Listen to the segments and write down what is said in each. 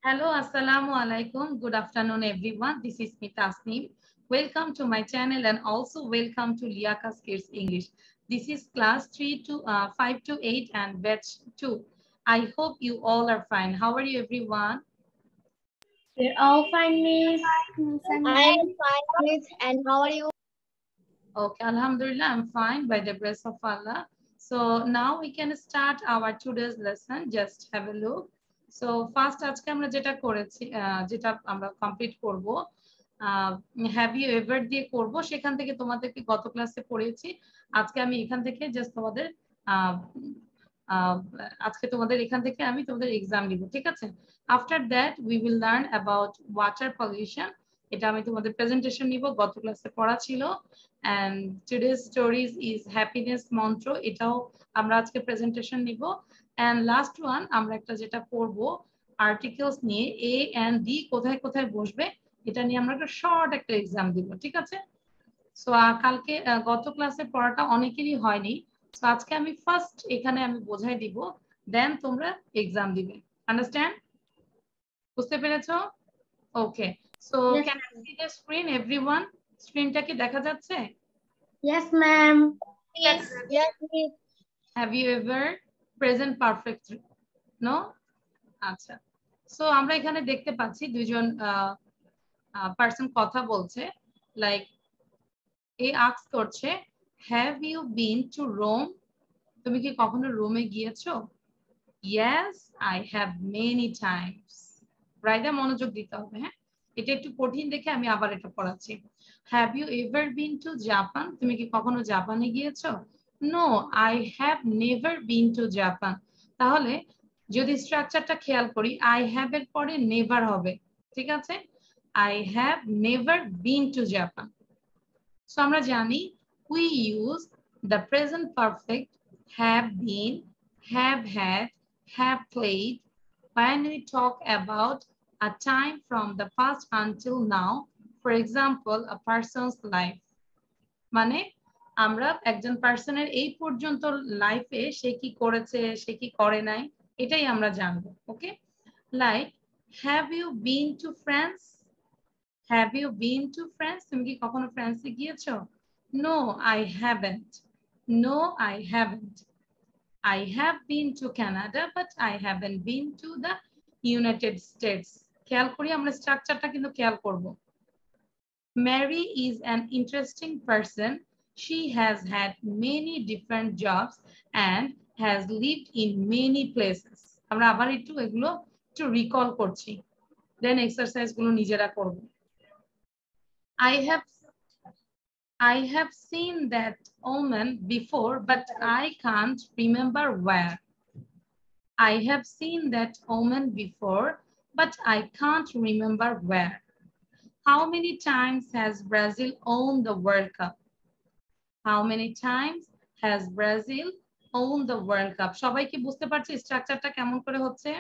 Hello, assalamu alaikum. Good afternoon, everyone. This is me, Tasnim. Welcome to my channel and also welcome to Liakat Kids English. This is class 5 to 8 and batch 2. I hope you all are fine. How are you, everyone? We're all fine, Miss. I am fine, Miss. And how are you? Okay, Alhamdulillah, I'm fine by the grace of Allah. So now we can start our today's lesson. Just have a look. So first আজকে আমরা যেটা করেছি যেটা আমরা complete করব have you ever দিয়ে করব সেখান থেকে তোমাদেরকে গত ক্লাসে পড়িয়েছি আজকে আমি এখান থেকে জাস্ট তোমাদের আজকে তোমাদের এখান থেকে আমি তোমাদের এক্সাম দিব ঠিক আছে after that we will learn about water pollution এটা আমি তোমাদের প্রেজেন্টেশন নিব গত ক্লাসে পড়া ছিল and today's stories is happiness মন্ত্র এটাও আমরা আজকে প্রেজেন্টেশন নিব and last one আমরা একটা যেটা পড়ব আর্টিকেলস নিয়ে এ এন্ড ডি কোথায় কোথায় বসবে এটা নিয়ে আমরা একটা শর্ট একটা এক্সাম দিব ঠিক আছে সো কালকে গত ক্লাসে পড়াটা অনেকেরই হয়নি সো আজকে আমি ফার্স্ট এখানে আমি বোঝাই দিব দেন তোমরা এক্সাম দিবে আন্ডারস্ট্যান্ড বুঝতে পেরেছো okay so can I C the screen everyone স্ক্রিনটা কি দেখা যাচ্ছে Yes, ma'am. Yes, yes, Miss. Have you ever present perfect no আচ্ছা সো আমরা এখানে দেখতে পাচ্ছি দুইজন পারসন কথা বলছে লাইক এ আস্ক করছে have you been to Rome তুমি কি কখনো রোমে গিয়েছো yes I have many times Raida মনোযোগ দিতে হবে হ্যাঁ এটা একটু কঠিন দেখে আমি আবার এটা পড়াচ্ছি have you ever been to Japan তুমি কি কখনো জাপানে গিয়েছো no I have never been to Japan তাহলে যদি স্ট্রাকচারটা খেয়াল করি আই হ্যাভ এর পরে নেভার হবে ঠিক আছে I have never been to Japan so আমরা জানি we use the present perfect have been have had have played when we talk about a time from the past until now for example a person's life মানে আমরা একজন পার্সনের এই পর্যন্ত লাইফে সে কি করেছে সে কি করে নাই এটাই আমরা জানবো okay like have you been to France have you been to France তুমি কি কখনো ফ্রান্সে গিয়েছো no I haven't no I haven't I have been to Canada, but I haven't been to the United States. খেয়াল করি আমরা স্ট্রাকচারটা কিন্তু খেয়াল করব Mary is an interesting person. She has had many different jobs and has lived in many places. আমরা আবার একটু এগুলো একটু রিকল করছি দেন এক্সারসাইজ গুলো নিজেরা করব I have seen that omen before, but I can't remember where. I have seen that omen before, but I can't remember where. How many times has Brazil won the World Cup? How many times has Brazil won the World Cup? সবাই কি বুঝতে পারছে স্ট্রাকচারটা কেমন করে হচ্ছে?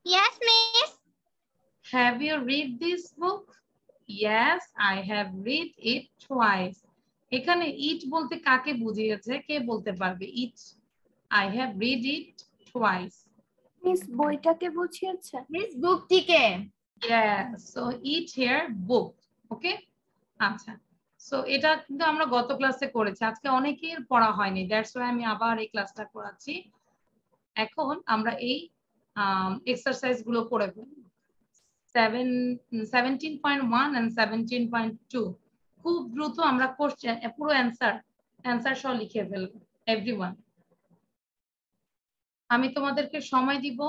Yes, Miss. Have you read this book? Yes, I have read it twice. এখানে ইট বলতে কাকে বুঝিয়েছে কে বলতে পারবে it I have read it twice. Miss বইটাকে বুঝিয়েছে Miss book টিকে Yes, so eat here book. Okay? আচ্ছা সো এটা কিন্তু আমরা গত ক্লাসে করেছি আজকে অনেকের পড়া হয়নি দ্যাটস ওয়াই আমি আবার এই ক্লাসটা করাচ্ছি এখন আমরা এই এক্সারসাইজ গুলো করে ফেলব 17.1 and 17.2 খুব দ্রুত আমরা কোশ্চেন পুরো অ্যানসার সহ লিখে ফেলব এভরিওয়ান আমি তোমাদেরকে সময় দিব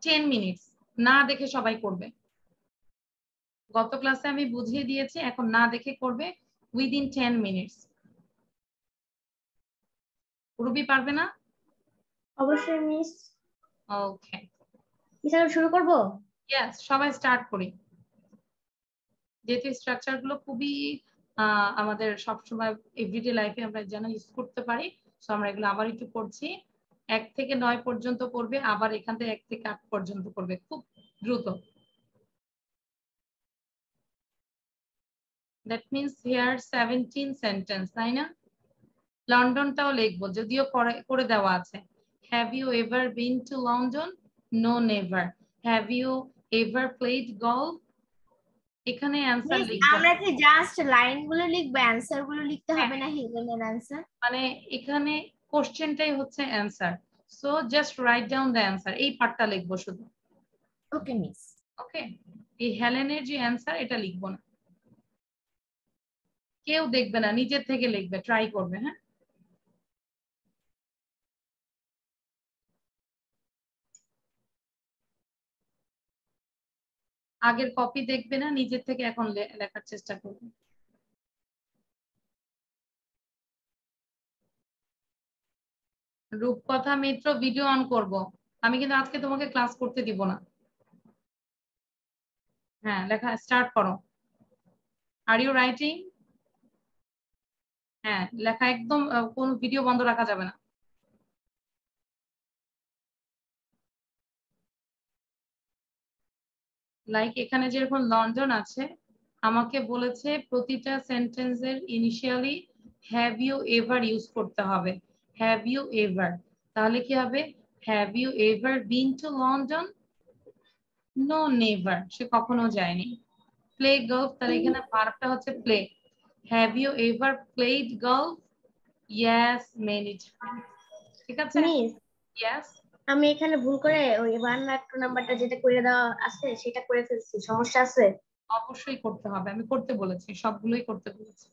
10 মিনিটস না দেখে সবাই করবে গত ক্লাসে আমি বুঝিয়ে দিয়েছি এখন না দেখে করবে উইদিন 10 মিনিটস রুবি পারবে না অবশ্যই মিস ওকে মিস আমরা শুরু করব ইয়েস সবাই স্টার্ট করি যেহেতু স্ট্রাকচার গুলো খুবই আমাদের সবসময় এভরিডে লাইফে আমরা যেন ইউজ করতে পারি সো আমরা এগুলো আবার একটু করছি 1 থেকে 9 পর্যন্ত করবে আবার এখান থেকে 1 থেকে 8 পর্যন্ত করবে খুব দ্রুত দ্যাট মিন্স হিয়ার 17 সেন্টেন্স তাই না লন্ডনটাও লিখবো যদিও করে দেওয়া আছে Have you ever been to London? No, never. Have you ever played golf? এখানে অ্যান্সার মিস লিখবো আমরা কি জাস্ট লাইনগুলো লিখবো, অ্যানসার গুলো লিখতে হ্যাঁ। হবে না? হেলেনের অ্যানসার মানে এখানে কোশ্চেনটাই হচ্ছে answer, so just write down the answer, এই পার্টটা লিখবো শুধু। ওকে মিস। ওকে, এই হেলেনের যে অ্যান্সার এটা লিখবো না, কেউ দেখবে না, নিজের থেকে লিখবে, ট্রাই করবে। হ্যাঁ, আগের কপি দেখবে না, নিজের থেকে এখন লেখার চেষ্টা করবে। রূপকথা মিত্র, ভিডিও অন করব, আমি কিন্তু আজকে তোমাকে ক্লাস করতে দিব না। হ্যাঁ, লেখা স্টার্ট করো। Are you writing? হ্যাঁ, লেখা একদম, কোন ভিডিও বন্ধ রাখা যাবে না। লাইক এখানে যেরকম লন্ডন আছে, আমাকে বলেছে প্রতিটা সেন্টেন্সের initially have you ever use করতে হবে। হ্যাভ ইউ এভার, তাহলে কি হবে? Have you ever been to London? No, never, সে কখনো যায়নি। প্লে গলফ, তাহলে এখানে ভার্বটা হচ্ছে play. Have you ever played golf? Yes, many times. ঠিক আছে? Miss yes. আমি এখানে ভুল করে ওই 1 আর 2 নাম্বারটা যেটা করে দেওয়া আছে সেটা করে ফেলছি, সমস্যা আছে? অবশ্যই করতে হবে, আমি করতে বলেছি, সবগুলোই করতে বলেছি।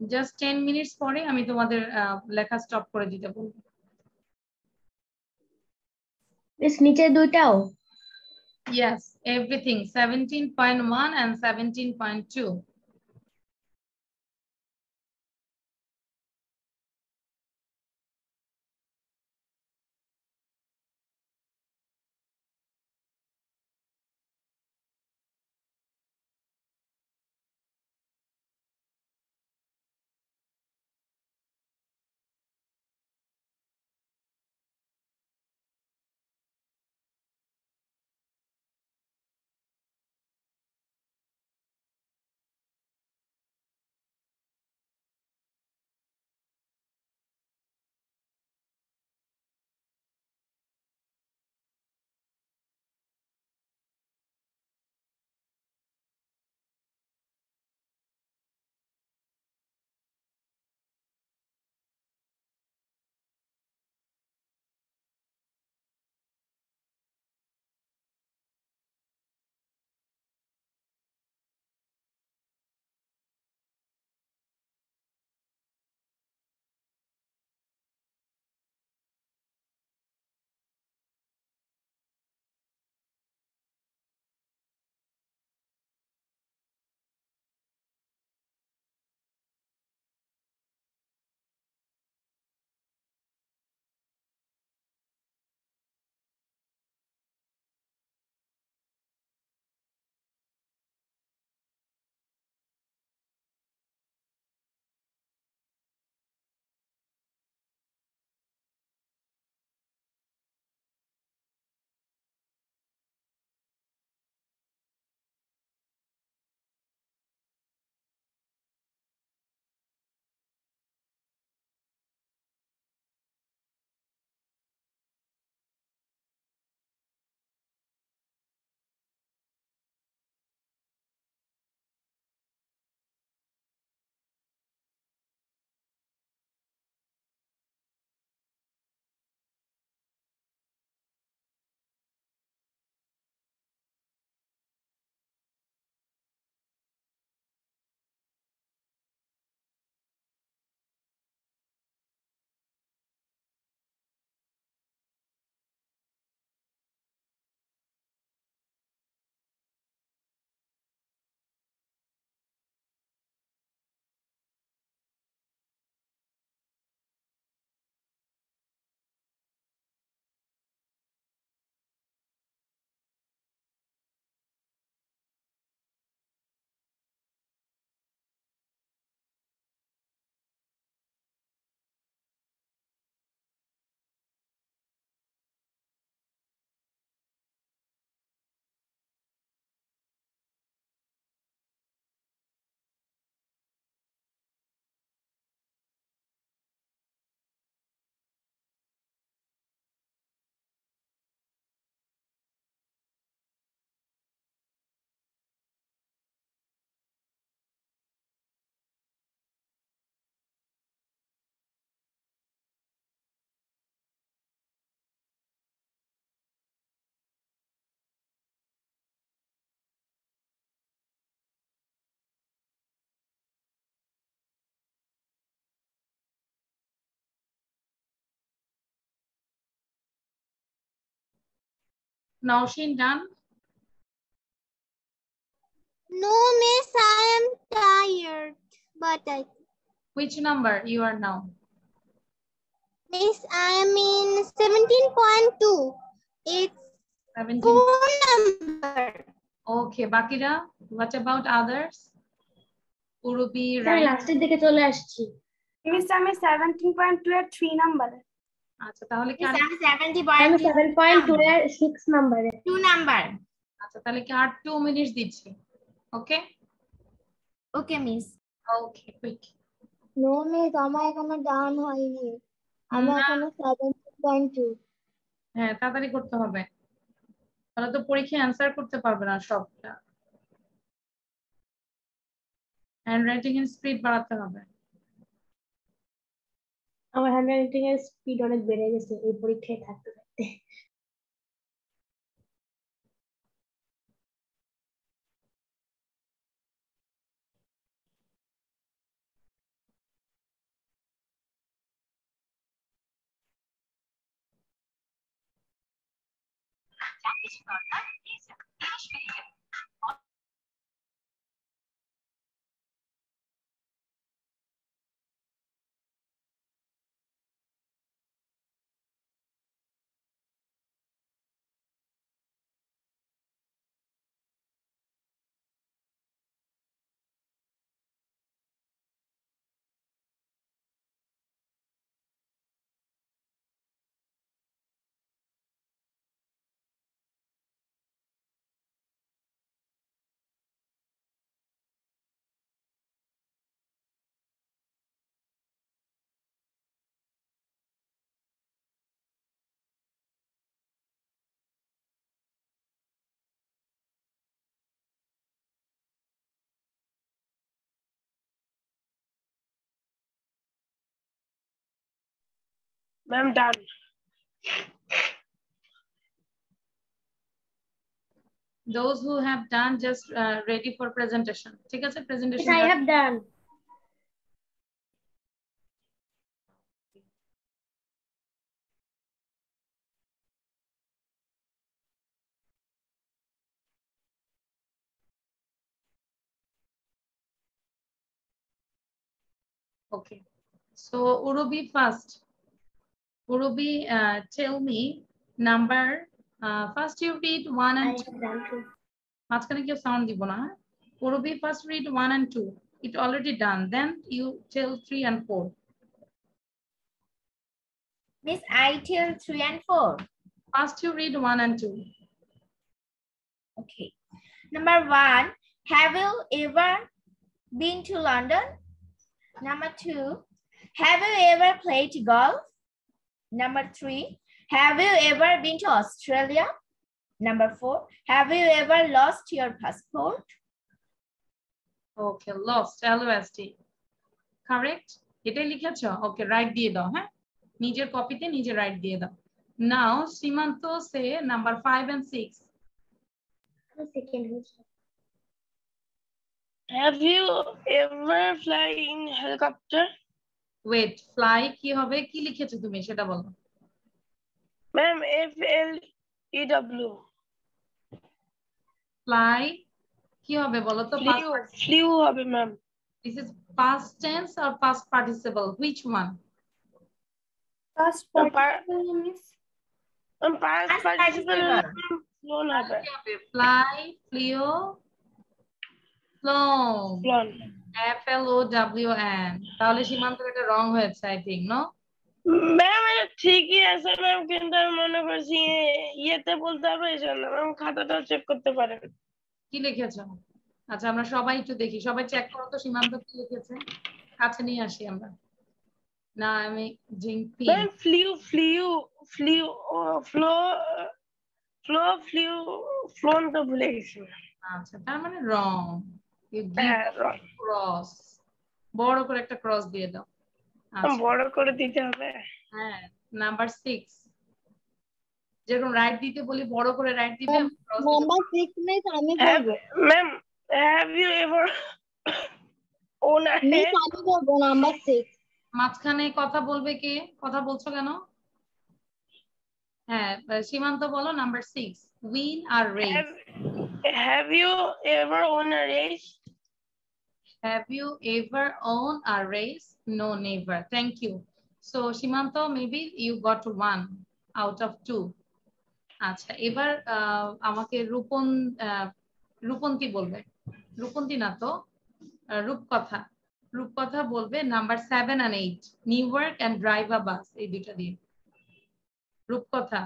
জাস্ট 10 মিনিটস পরে আমি তোমাদের লেখা স্টপ করে দিতে বলবো। মিস নিচে দুইটাও? Yes, everything 17.1 and 17.2. Naushin done? No, miss, I am tired. But Which number you are now? miss, I am in 17.2. It's 17. 4 number. Okay, Bakira, what about others? Urubi, sir right? লাস্টের দিকে চলে আসছি। Miss আমি 17.2 এর 3 নম্বরে। আচ্ছা তাহলে কি Miss, আর I'm 70 আমি point 7.2 এর 6 নম্বরে। 2 number. আচ্ছা তাহলে কি আর 2 minutes দিচ্ছি। ওকে? Okay, miss. ওকে, কুইক। No, miss, আমার এখনো ডাউন হয়নি। আমি না। এখনো 17.2। হ্যাঁ তাড়াতাড়ি করতে হবে, তাহলে তো পরীক্ষায় অ্যান্সার করতে পারবে না সবটা। হ্যান্ডরাইটিং এর স্পিড বাড়াতে হবে। আমার হ্যান্ডরাইটিং এর স্পিড অনেক বেড়ে গেছে এই পরীক্ষায় থাকতে থাকতে। Ma'am done. Those who have done just ready for presentation. ঠিক আছে, Yes, presentation I have done. Okay, so Urubi first. Urubi, tell me number. First you read 1 I and 2. have done too. মাঝখানে কেউ sound দিব না। Urubi first read 1 and 2. It already done. Then you tell 3 and 4. Miss, I tell 3 and 4. First you read 1 and 2. Okay. Number 1, have you ever been to London? Number 2, have you ever played golf? Number 3, have you ever been to Australia? Number 4, have you ever lost your passport? Okay, lost, LOST. Correct? এটাই লিখেছো? Okay, right দিয়ে দাও, হ্যাঁ? নিজের কপিতে নিজে right দিয়ে দাও। Now, Simanto say number 5 and 6. Second. Have you ever fly in helicopter? Wait, fly কি হবে? কি লিখেছো তুমি সেটা বলো। Ma'am FLEW। Fly কি হবে বলো তো? ফ্লিউ হবে ma'am. This is past tense or past participle? Which one? Past participle miss. past participle flown হবে। Fly, flew, flown. flown। FLOWN. তাহলে সীমান্ত এটা রং হয়েছে, I think, no? ম্যাম এটা ঠিকই আছে ম্যাম, কিন্তু আমি মনে করছি ইয়েতে বলতে হবে এই জন্য ম্যাম খাতাটাও চেক করতে পারেন। কি লিখেছো? আচ্ছা আমরা সবাই একটু দেখি, সবাই চেক করো তো সীমান্ত কি লিখেছে, কাছে নিয়ে আসি আমরা। না আমি জিংপি। ম্যাম ফ্লোন তো ভুলে গেছি। আচ্ছা তার মানে রং। হ্যাঁ রং। ক্রস, বড় করে একটা ক্রস দিয়ে দাও। আচ্ছা বড় করে দিতে হবে। হ্যাঁ, নাম্বার 6 যেরকম রাইট দিতে বলি বড় করে রাইট দিবে। নাম্বার 6 মিস আমি বলবো। Ma'am have you ever own a miss আমি বলবো নাম্বার 6। মাঝখানে কথা বলবে কে? কথা বলছো কেন? হ্যাঁ সীমান্ত বলো number 6 win a race. Have you ever won a race? Have you ever owned a race? No, never. Thank you. So Shimanto, maybe you got 1 out of 2. আচ্ছা এবার আমাকে রূপন্তী বলবে, রূপন্তী না তো রূপকথা, রূপকথা বলবে number 7 and 8 New York and drive a bus, এই দুইটা দিয়ে। রূপকথা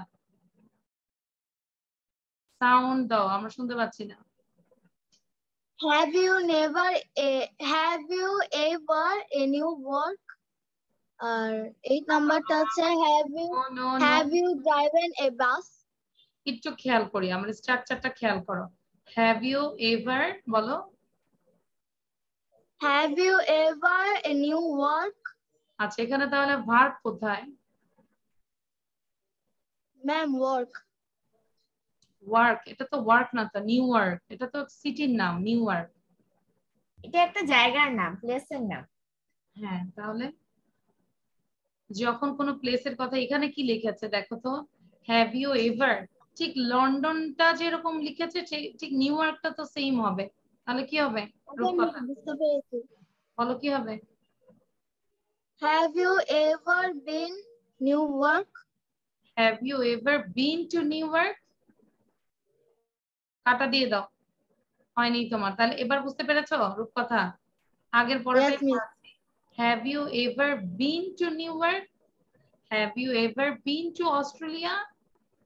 সাউন্ড দাও, আমরা শুনতে পাচ্ছি না। Have you ever a new work? আর 8 নাম্বারটা আছে have you driven a bus? একটু খেয়াল করি, আমরা স্ট্রাকচারটা খেয়াল করো। হ্যাভ ইউ এভার বলো। Have you ever a new work? আচ্ছা এখানে তাহলে ভার্ব কোথায়? Ma'am work. ওয়ার্ক, এটা তো ওয়ার্ক না তো, নিউ ওয়ার্ক, এটা তো সিটির নাম নিউ ওয়ার্ক। এটা একটা জায়গার নাম, প্লেসের নাম। হ্যাঁ তাহলে যখন কোনো প্লেসের কথা, এখানে কি লিখেছে দেখো তো, হ্যাভ ইউ এভার, ঠিক লন্ডনটা যেরকম লিখেছে ঠিক নিউ ইয়র্কটা তো সেম হবে, তাহলে কি হবে? রূপকথা বুঝতে পেরেছি। বলো কি হবে? Have you ever been New York? Have you ever been to New York? কাটা দিয়ে দাও, হয়নি তোমার। তাহলে এবার বুঝতে পেরেছো রূপকথা? আগের পরেটাই have you ever been to New York, have you ever been to Australia.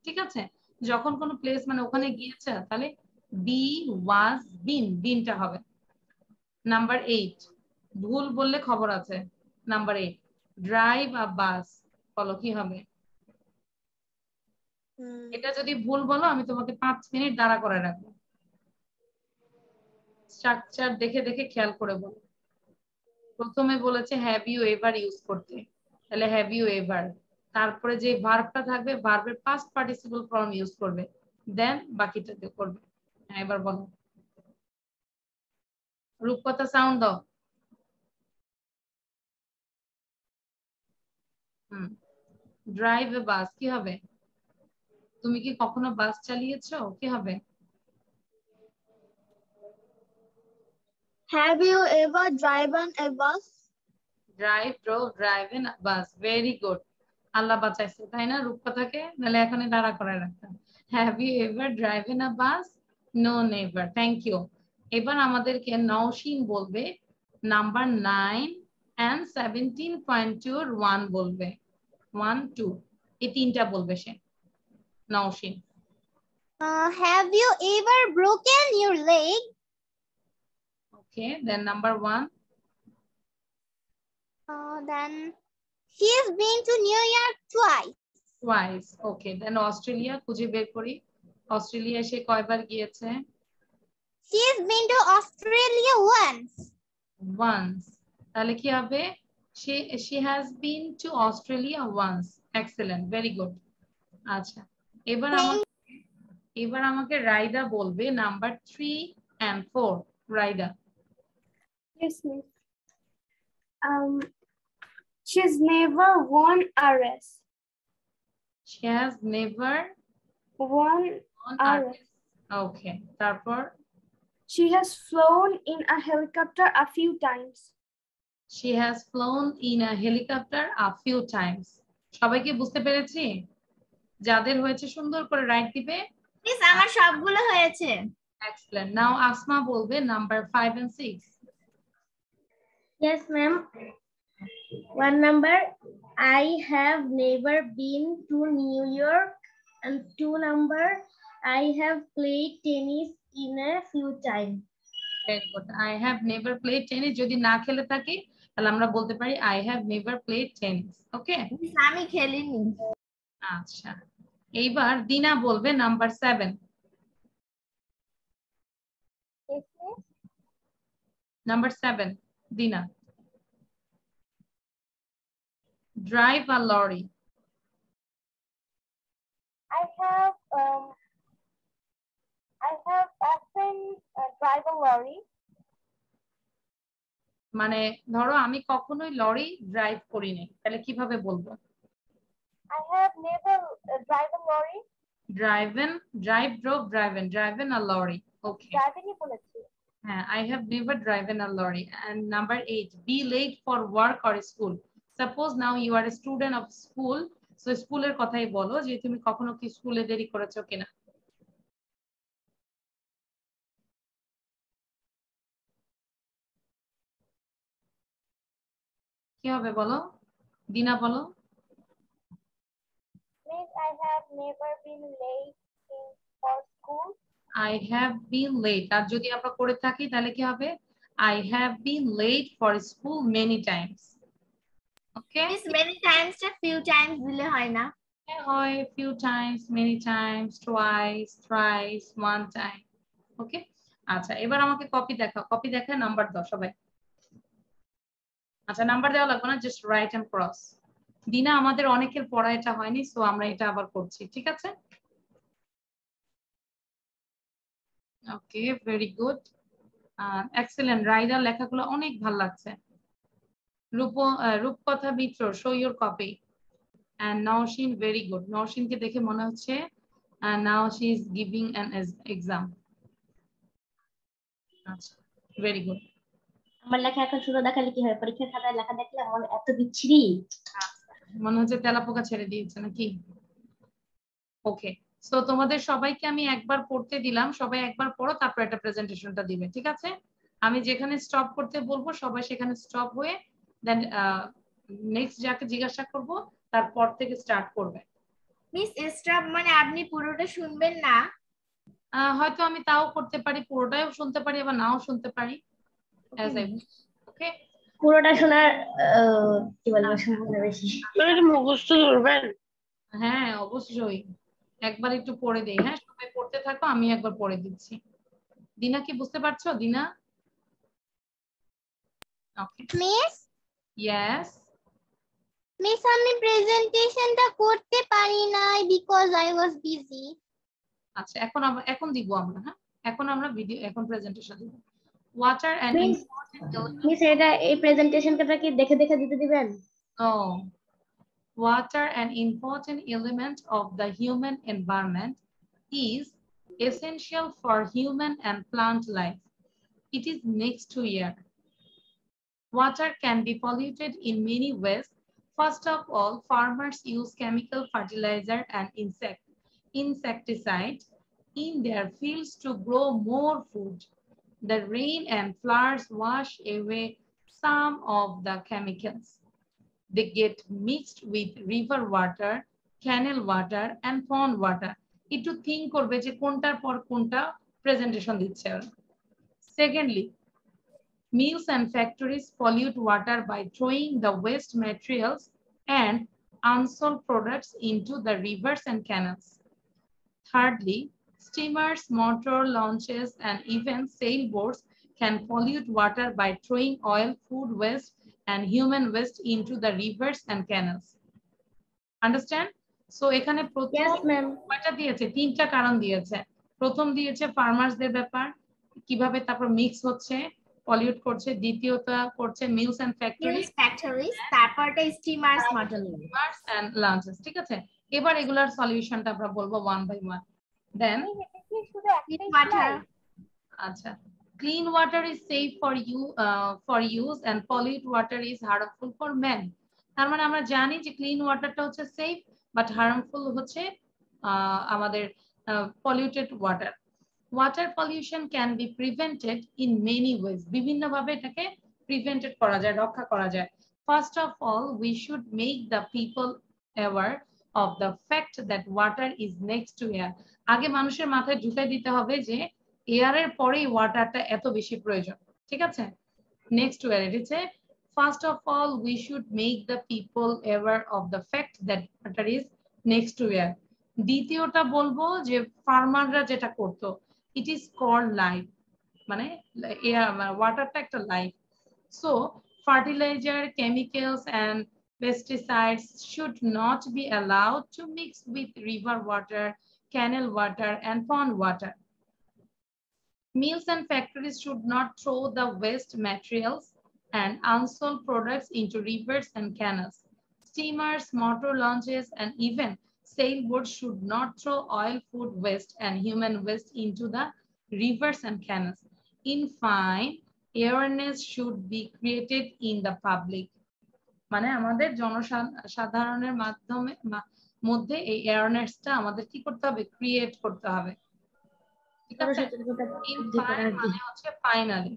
ঠিক আছে, যখন কোনো প্লেস মানে ওখানে গিয়েছে তাহলে বি ওয়াজ বিন, বিনটা হবে। নাম্বার 8 ভুল বললে খবর আছে। নাম্বার 8 ড্রাইভ আ বাস, বলো কি হবে? এটা যদি ভুল বলো আমি তোমাকে 5 মিনিট দাঁড়া করে রাখবো। স্ট্রাকচার দেখে দেখে খেয়াল করে বলো। প্রথমে বলেছে হ্যাভ ইউ এভার ইউজ করতে, তাহলে হ্যাভ ইউ এভার, তারপরে যে ভার্বটা থাকবে ভার্বের পাস্ট পার্টিসিপল ফর্ম ইউজ করবে, দেন বাকিটা করবে। হ্যাঁ এবার বলো রূপকথা সাউন্ড দাও। ড্রাইভ এ বাস কি হবে? তুমি কি কখনো বাস চালিয়েছো? কি হবে? Have you ever driven a bus? Drive a bus, very good. Allah বাঁচাইছে তাই না রূপকথাকে, নাহলে এখানে দাঁড়া করে রাখতাম। Have you ever driven a bus? No never. Thank you. এবার আমাদেরকে নওশিন বলবে নাম্বার 9 and 17.2 1 বলবে, 1 2 এই তিনটা বলবে সে। Nausheen Have you ever broken your leg? Okay, then number 1 Then she has been to New York twice. Twice. Okay, then Australia খুঁজে বের করি, অস্ট্রেলিয়া সে কয়বার গিয়েছে? She has been to Australia once. once, তাহলে কি হবে? she has been to Australia once. excellent, very good. আচ্ছা এবার আমাকে রাইদা বলবে number 3 and 4। Raida. Yes, miss. She's never won a race. she has never Won won a a race. race. okay, তারপর She has flown in a helicopter a few times. she has flown in a helicopter a few times. সবাইকে বুঝতে পেরেছি? যাদের হয়েছে সুন্দর করে right দিবে। Miss আমার সবগুলো হয়েছে। excellent. now আসমা বলবে number 5 and 6। Yes, ma'am. 1 number, I have never been to New York, and 2 number, I have played tennis in a few times. Very good. I have never played tennis, যদি না খেলে থাকি তাহলে আমরা বলতে পারি I have never played tennis. ওকে, আমি খেলিনি। আচ্ছা এইবার দিনা বলবে নাম্বার 7। নাম্বার 7 দিনা। drive a lorry. I have often drive a lorry. মানে ধরো আমি কখনোই লরি ড্রাইভ করিনি, তাহলে কিভাবে বলবো? I have never driven lorry. Driven a lorry. Okay. Driving বলেছি। I have never driven a lorry. And number 8, be late for work or school. Suppose now you are a student of school. So স্কুলের কথাই বলো যে তুমি কখনো কি স্কুলে দেরি করেছো কিনা? কি হবে বলো? দিনা বলো। Miss, I have never been late for school. I have been late. আর যদি আমরা করে থাকি তাহলে কি হবে? I have been late for school many times. Okay? Miss, many times টা few times দিলে হয় না? হয় few times, many times, twice, thrice, one time. Okay? আচ্ছা, এবার আমাকে কপি দেখাও। কপি দেখে নাম্বার দাও সবাই। আচ্ছা, নাম্বার দেওয়া লাগবে না, জাস্ট রাইট এন্ড ক্রস। দিনা আমাদের অনেকের পড়া এটা হয়নি, সো আমরা এটা আবার করছি, ঠিক আছে? Okay, very good, excellent. রাইডার লেখাগুলো অনেক ভালো লাগছে। Rupkotha Mitra, show your copy. And Nausheen, very good. নওশিনকে দেখে মনে হচ্ছে now she is giving an exam. আচ্ছা, ভেরি গুড। আমার লেখা এখন শুরু দেখালে কি হয়? পরীক্ষার খাতায় লেখা দেখলে আমার এত বিচ্ছিরি। মনে হচ্ছে তেলাপোকা ছেড়ে দিয়েছে নাকি? ওকে, সো তোমাদের সবাইকে আমি একবার পড়তে দিলাম, সবাই একবার পড়ো, তারপর একটা প্রেজেন্টেশনটা দিবে, ঠিক আছে? আমি যেখানে স্টপ করতে বলবো সবাই সেখানে স্টপ হয়ে দেন নেক্সট যাকে জিজ্ঞাসা করব তারপর থেকে স্টার্ট করবে। মিস, স্টপ মানে আপনি পুরোটা শুনবেন না? হয়তো আমি তাও করতে পারি, পুরোটাও শুনতে পারি, আবার নাও শুনতে পারি। ওকে, পুরোটা শোনার কি বলবো, সম্ভাবনা বেশি। মুখস্থ করবেন? হ্যাঁ অবশ্যই, একবার একটু পড়ে দেই। হ্যাঁ, সবাই পড়তে থাকো, আমি একবার পড়ে দিচ্ছি। দিনা কি বুঝতে পারছো? দিনা? ওকে মিস, ইয়েস। মিস আমি প্রেজেন্টেশনটা করতে পারি নাই বিকজ আই ওয়াজ বিজি। আচ্ছা, এখন দিব আমরা। হ্যাঁ, এখন আমরা ভিডিও, এখন প্রেজেন্টেশন দিব। ওয়াটার এন্ড মিস, এটা এই প্রেজেন্টেশনটা কি দেখে দেখে দিতে দিবেন? Water, an important element of the human environment, is essential for human and plant life. It is next to air. Water can be polluted in many ways. First of all, farmers use chemical fertilizer and insecticide in their fields to grow more food. The rain and floods wash away some of the chemicals. They get mixed with river water, canal water, and pond water. একটু think করবে যে কোনটার পর কোনটা presentation দিচ্ছে। Secondly, mills and factories pollute water by throwing the waste materials and unsold products into the rivers and canals. Thirdly, steamers, motor launches, and even sailboats can pollute water by throwing oil, food waste, and human waste into the rivers and canals. Understand? So এখানে প্রথম কয়টা দিয়েছে? তিনটা কারণ দিয়েছে। প্রথম দিয়েছে ফার্মার্সদের ব্যাপার, কিভাবে তারপর মিক্স হচ্ছে, পলিউট করছে। দ্বিতীয়টা করছে মিলস এন্ড ফ্যাক্টরিজ, তারপরটা স্টিমার্স, মোটর এন্ড লঞ্চেস। ঠিক আছে, এবার এগুলার সলিউশনটা আমরা বলবো ওয়ান বাই ওয়ান। দেন আচ্ছা, clean water is safe for use and pollute water is harmful for man. তার মানে আমরা জানি যে ক্লিন ওয়াটারটা হচ্ছে সেফ, বাট হার্মফুল হচ্ছে আমাদের polluted water. Water pollution can be prevented in many ways. বিভিন্নভাবে এটাকে প্রিভেন্টেড করা যায়, রক্ষা করা যায়। First of all, we should make the people aware of the fact that water is next two air. আগে মানুষের মাথায় ঢুকাই দিতে হবে যে এয়ারের পরেই ওয়াটারটা এত বেশি প্রয়োজন। ঠিক আছে, next two air, it is first of all we should make the people aware of the fact that water is next two air. দ্বিতীয়টা বলবো যে ফার্মাররা যেটা করতো, ইট ইজ কল্ড লাইফ, মানে এয়ার, ওয়াটারটা একটা life. So fertiliser, chemicals and pesticides should not be allowed to mix with river water, canal water, and pond water. Mills and factories should not throw the waste materials and unsold products into rivers and canals. Steamers, motor launches, and even sailboats should not throw oil, food waste, and human waste into the rivers and canals. In fine, awareness should be created in the public. মানে আমাদের জনসাধারণের মধ্যে এই অ্যাওয়ারনেসটা আমাদের কি করতে হবে, create করতে হবে। ঠিক আছে, ইন ফাইন মানে হচ্ছে ফাইনালি।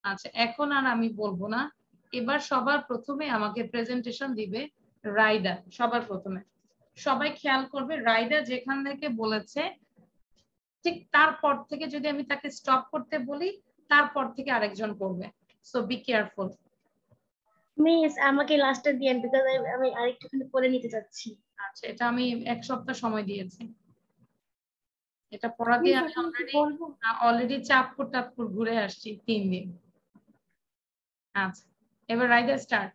আচ্ছা, এখন আর আমি বলবো না, এবার সবার প্রথমে আমাকে প্রেজেন্টেশন দিবে রাইডা। সবার প্রথমে সবাই খেয়াল করবে, রাইডা যেখান থেকে বলেছে ঠিক তারপর থেকে যদি আমি তাকে স্টপ করতে বলি, তারপর থেকে আরেকজন করবে। So be careful. মিস আমাকে লাস্টে দিয়েন, বিকজ আমি আরেকটুখানি পড়ে নিতে চাচ্ছি। আচ্ছা, এটা আমি 1 সপ্তাহ সময় দিয়েছি। এটা পড়া দিয়ে আমি অলরেডি চাঁদপুর ঘুরে আসছি 3 দিন। আচ্ছা, এবার রাইডার start.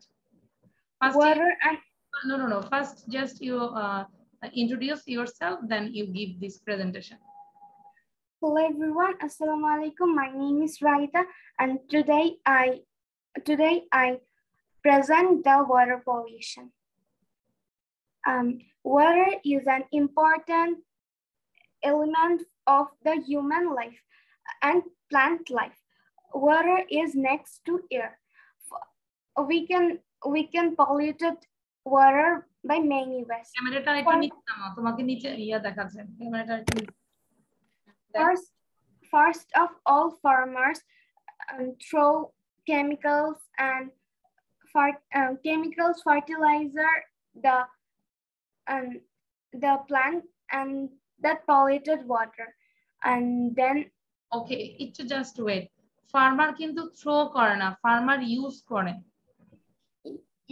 No. First, just you introduce yourself, then you give this presentation. Hello everyone, Assalamu alaikum. My name is Raita, and today I present the water pollution. Water is an important element of the human life and plant life. Water is next to air. We can pollute water by many ways. ক্যামেরাটা একটু নিচে নামাও, তোমাকে নিচে দেখাচ্ছে ক্যামেরাটা একটু। First of all, farmers throw chemicals and fertilizer the plant and that polluted water, and then okay, একটু just wait. ফার্মার কিন্তু থ্রো করে না, ফার্মার ইউজ করে।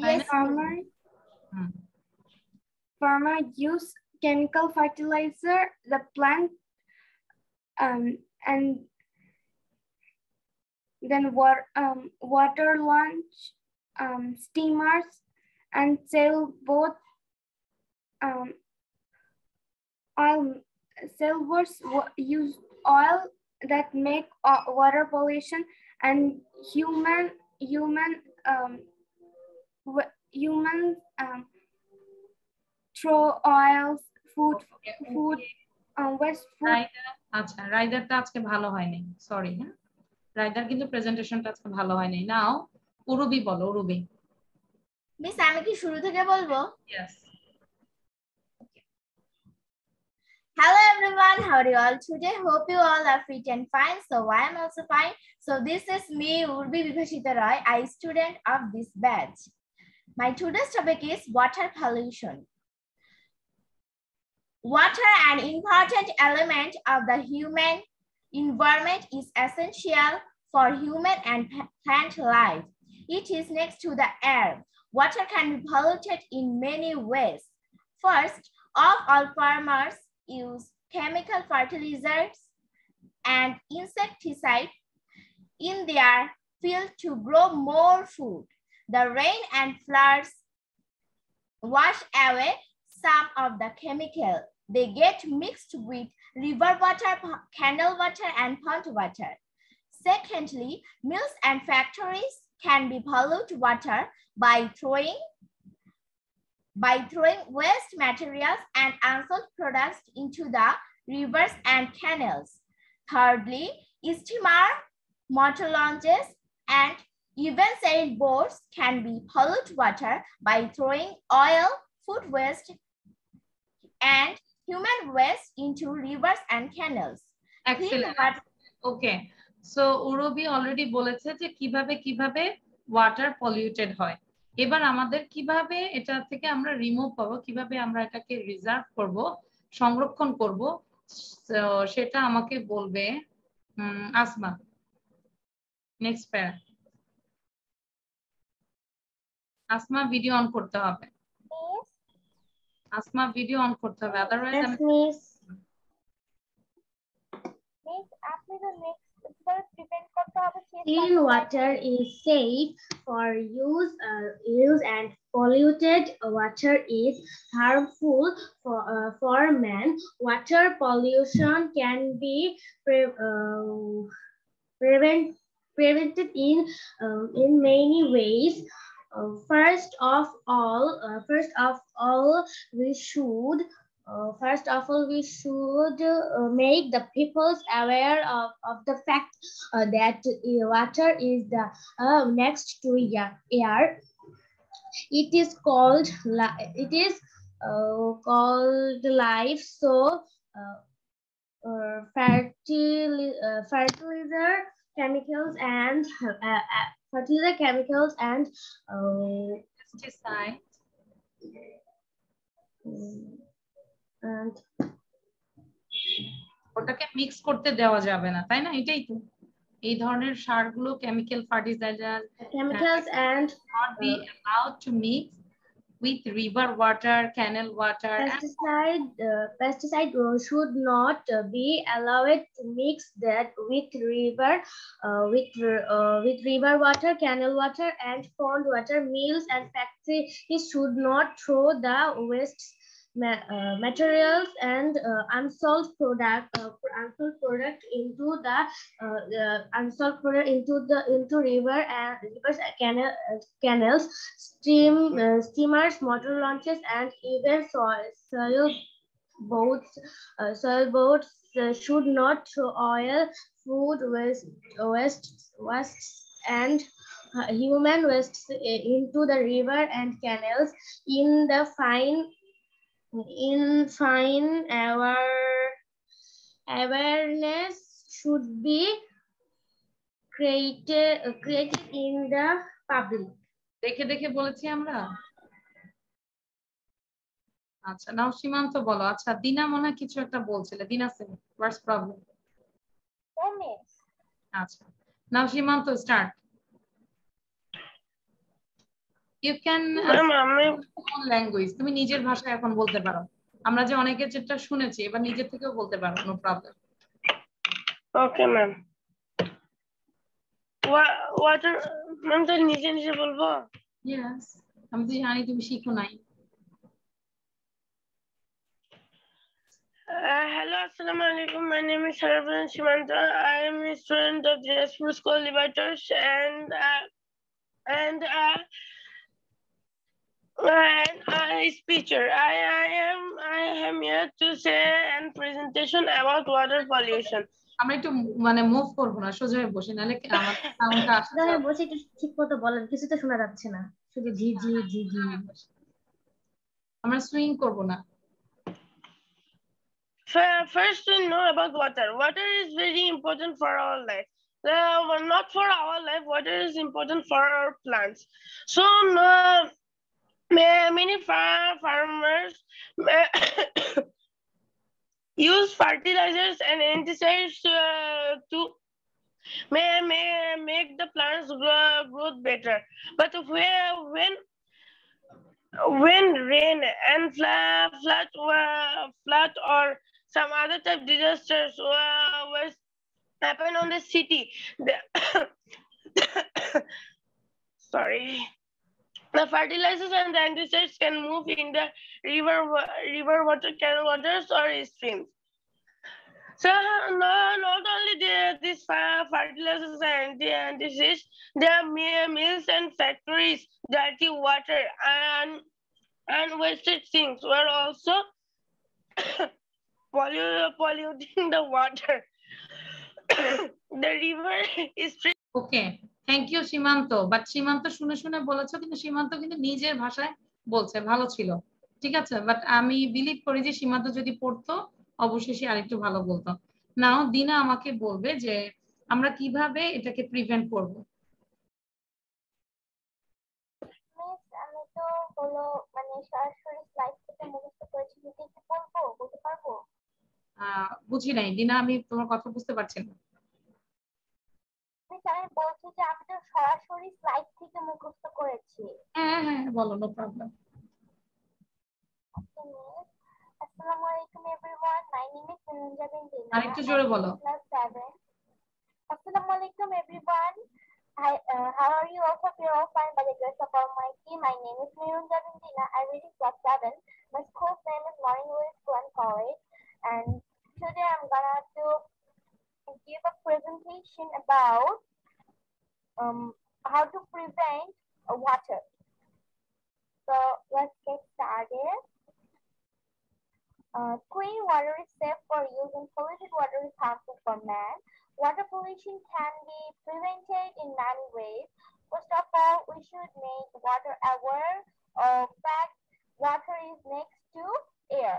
Yes, farmer use chemical fertilizer the plant, and then water launch, steamers and sailboat, sailboats use oil that make water pollution, and humans throw oils, food waste food. আচ্ছা, রাইডারটা আজকে ভালো হয়নি, sorry. হ্যাঁ, rider কিন্তু প্রেজেন্টেশনটা আজকে ভালো হয়নি। নাও উরুবি বলো, উরুবি। মিস আমি কি শুরু থেকে বলবো? Yes. Hello everyone, how are you all today? Hope you all are fit and fine. So I am also fine. So this is me, Urbi Vibhashita Roy, I student of this batch. My today's topic is water pollution. Water, an important element of the human environment, is essential for human and plant life. It is next to the air. Water can be polluted in many ways. First of all, farmers use chemical fertilizers and insecticides in their field to grow more food. The rain and floods wash away some of the chemical. They get mixed with river water, canal water, and pond water. Secondly, mills and factories can be pollute water by throwing waste materials and unsold products into the rivers and canals. Thirdly, steamer, motor launches, and even sailboats can be pollute water by throwing oil, food waste, and human waste into rivers and canals. Excellent. Okay. So Urbi already বলেছে যে কিভাবে water polluted হয়। এবার আমাদের কিভাবে এটা থেকে আমরা রিমুভ পাবো, কিভাবে আমরা এটাকে রিজার্ভ করব, সংরক্ষণ করব, সেটা আমাকে বলবে আসমা। নেক্সট প্যারা। আসমা ভিডিও অন করতে হবে। আসমা ভিডিও অন করতে হবে, আদারওয়াইজ আমি Clean water is safe for use, and polluted water is harmful for man. Water pollution can be prevented in many ways. First of all, we should make the peoples aware of the fact that water is the next to air. It is called life. So fertilizer chemicals and Pesticide. and ওটাকে mix করতে দেওয়া যাবে না, তাই না? এটাই তো এই ধরনের সারগুলো chemical fertiliser and not be allowed to mix with river water, canal water, pesticide should not be allowed to mix that with river water, canal water, and pond water. Mills and factories should not throw the waste materials and unsold product into river and rivers, canals, steamers, motor launches, and even soil boats. Should not throw oil, food waste and human waste into the river and canals. Awareness should be created in the public. দেখে দেখে বলেছি আমরা। আচ্ছা, নাও সীমান্ত বলো। আচ্ছা, দিনা মনে হয় কিছু একটা বলছিলে। দিনা সে হোয়াটস প্রবলেম? আচ্ছা, নাও সীমান্ত স্টার্ট। ইউ ক্যান ল্যাঙ্গুয়েজ, তুমি নিজের ভাষায় এখন বলতে পারো। আমরা যে অনেকের যেটা শুনেছি, এবার নিজের থেকেও বলতে পারো, no problem. Okay ma'am. Water ma'am তো নিজে নিজে বলবো? ইয়েস, আমি তো জানি তুমি শিখো নাই। Hello, assalamu alaikum. My name is Saravanan Shimanta. I am a student of Jasper School Libertors, and a speaker. I am here to say a presentation about water pollution. আমরা একটু মানে মুভ করবো না, সোজা হয়ে বসে, নাহলে আমার সাউন্ডটা আসছে। বসে একটু ঠিক মতো বলেন, কিছু তো শোনা যাচ্ছে না, শুধু জি জি জি জি। আমরা সুইং করবো না। First, we know about water. Water is very important for our life. Not for our life, water is important for our plants. So many farmers use fertilizers and insecticides to make the plants grow better. But when rain and flood or some other type disasters was happen on the city, sorry, the fertilizers and the insects can move in the river water, canal waters, or streams. So not only these fertilizers and the insects, there are mills and factories, dirty water and wasted things were also polluting the water. The river is okay, thank you Simanta. But Simanta শুনে শুনে বলেছো, কিন্তু সীমান্ত কিন্তু নিজের ভাষায় বলছে, ভালো ছিল, ঠিক আছে। বাট আমি বিলিভ করি যে সীমান্ত যদি পড়তো অবশ্যই সে আরেকটু ভালো বলতো। নাও দিনা আমাকে বলবে যে আমরা কিভাবে এটাকে প্রিভেন্ট করব। আমি তো হলো মানে সরাসরি স্লাইড থেকে মুখস্থ করেছি, যদি একটু বলতে পারবো? বুঝি নাই দিনা, আমি তোমার কথা বুঝতে পারছি না। আমি বলছি যে আমি তো সরাসরি স্লাইড থেকে মুখস্থ করেছি। হ্যাঁ হ্যাঁ বলো, নো প্রবলেম। আসসালামু আলাইকুম everyone, my name is Munzabin Dina. আরেকটু জোরে বলো। ক্লাস 7। আসসালামু আলাইকুম everyone, Hi, how are you? Also, you're all fine by the grace of Almighty. My name is Mirunjabin Dina. I read in class 7. My school's name is Morning Louis Glen College, and today I'm gonna give a presentation about how to prevent water. Clean water is safe for use and polluted water is harmful for man. Water pollution can be prevented in many ways. First of all, we should make water aware of fact water is next to air.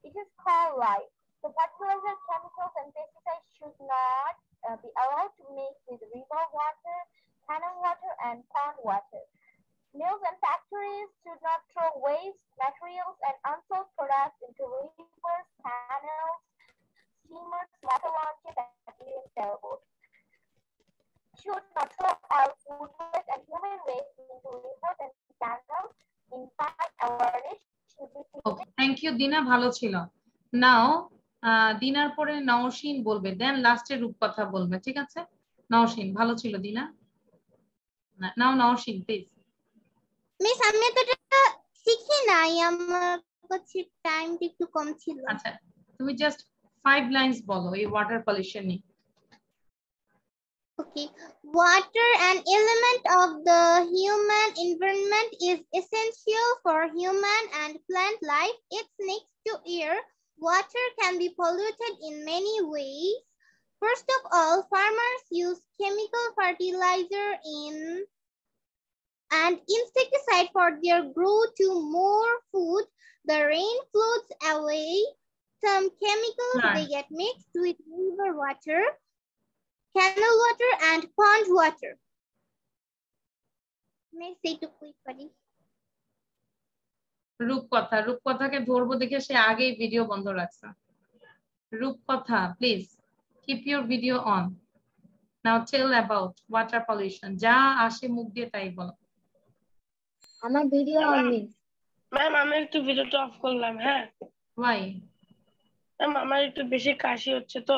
It is called life. So fertilizer, chemicals, and pesticides should not be allowed to mix with river water, canal water, and pond water. Mills and factories should not throw waste materials and unsold products into rivers, canals, steamers, water launches, and even sailboats. Should not throw out food waste and human waste into rivers and canals. In fact, awareness should be Okay, thank you Dina, ভালো ছিল। নাও দিনার পরে নওশিন বলবে, দেন লাস্টে রূপকথা বলবে, ঠিক আছে? নওশিন, ভালো ছিল দিনা। নাও নওশিন প্লিজ। মিস আমি তো এটা শিখি নাই, আমার কাছে টাইম একটু কম ছিল। আচ্ছা, তুমি জাস্ট 5 লাইনস বলো এই ওয়াটার পলিউশন নিয়ে। Okay. Water, an element of the human environment, is essential for human and plant life. It's next to air. Water can be polluted in many ways. First of all, farmers use chemical fertilizer and insecticide for their growth to more food. The rain floats away some chemicals. They get mixed with river water, canal water, and pond water. রূপকথা, রূপকথাকে ধরবো দেখে সে আগেই video বন্ধ রাখছে। Rupkatha please keep your video on. Now tell about water pollution, যা আসে মুখ দিয়ে তাই বলো। আমার ভিডিও অন মিস। ম্যাম আমি একটু ভিডিওটা অফ করলাম। হ্যাঁ, ওয়াই? ম্যাম আমার একটু বেশি কাশি হচ্ছে তো।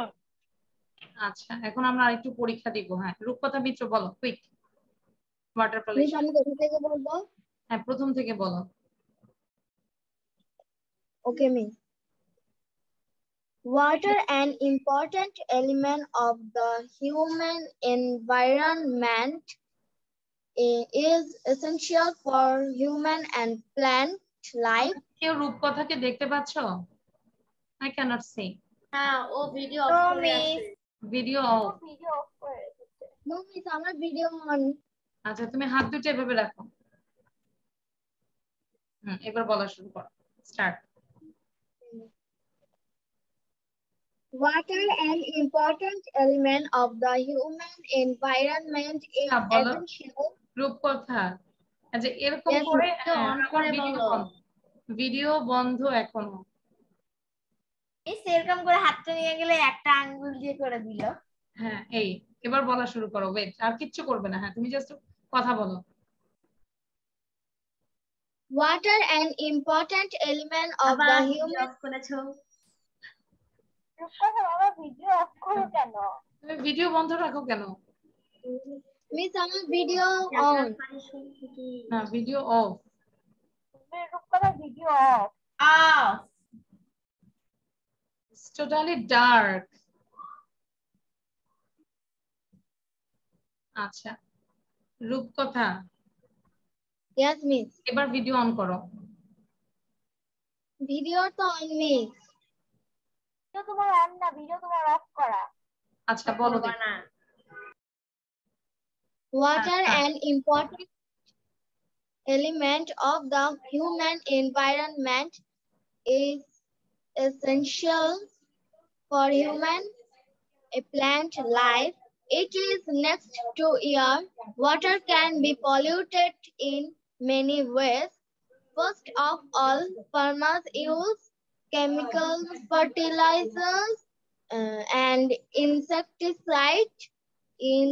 আচ্ছা, এখন আমরা আরেকটু পরীক্ষা দিব। হ্যাঁ, রূপকথা মিত্র বলো কুইক। ওয়াটার পলিউশন আমি কোথা থেকে বলবো? হ্যাঁ, প্রথম থেকে বলো। Okay, miss. Water, an important element of the human environment, is essential for human and plant life. কেউ রূপকথাকে দেখতে পাচ্ছ? I cannot see. হ্যাঁ, ও ভিডিও অফ করে আছে। Video of. video off করে রেখেছে। No, miss, আমার ভিডিও অন। আচ্ছা, তুমি হাত দুটো এভাবে রাখো। এবার বলা শুরু করো, start. Water, an important element of the human environment, is essential. রূপকথা আচ্ছা এরকম Yes, করে অন করে বলো। ভিডিও বন্ধ এখনো। মিস এরকম করে হাতটা নিয়ে গেলে একটা আঙ্গুল দিয়ে করে দিল। হ্যাঁ, এই এবার বলা শুরু করো। ওয়েট, আর কিচ্ছু করবে না। হ্যাঁ, তুমি জাস্ট কথা বলো। Water, an important element of the human. Of করেছো। রূপকথা বাবা ভিডিও অফ করো কেন? তুমি ভিডিও বন্ধ রাখো কেন? মিস আমার ভিডিও অন। না, ভিডিও অফ। রূপকথা video of. Of. It's totally dark. আচ্ছা, রূপকথা Yes, miss. এবার ভিডিও অন করো। ভিডিও তো অন মিস। ভিডিও তোমার অন না, ভিডিও তোমার অফ করা। আচ্ছা বলো দেখি। না। Water, an important element of the human environment, is essential for human and plant life. It is next to air. Water can be polluted in many ways. First of all, farmers use chemical fertilizers and insecticides in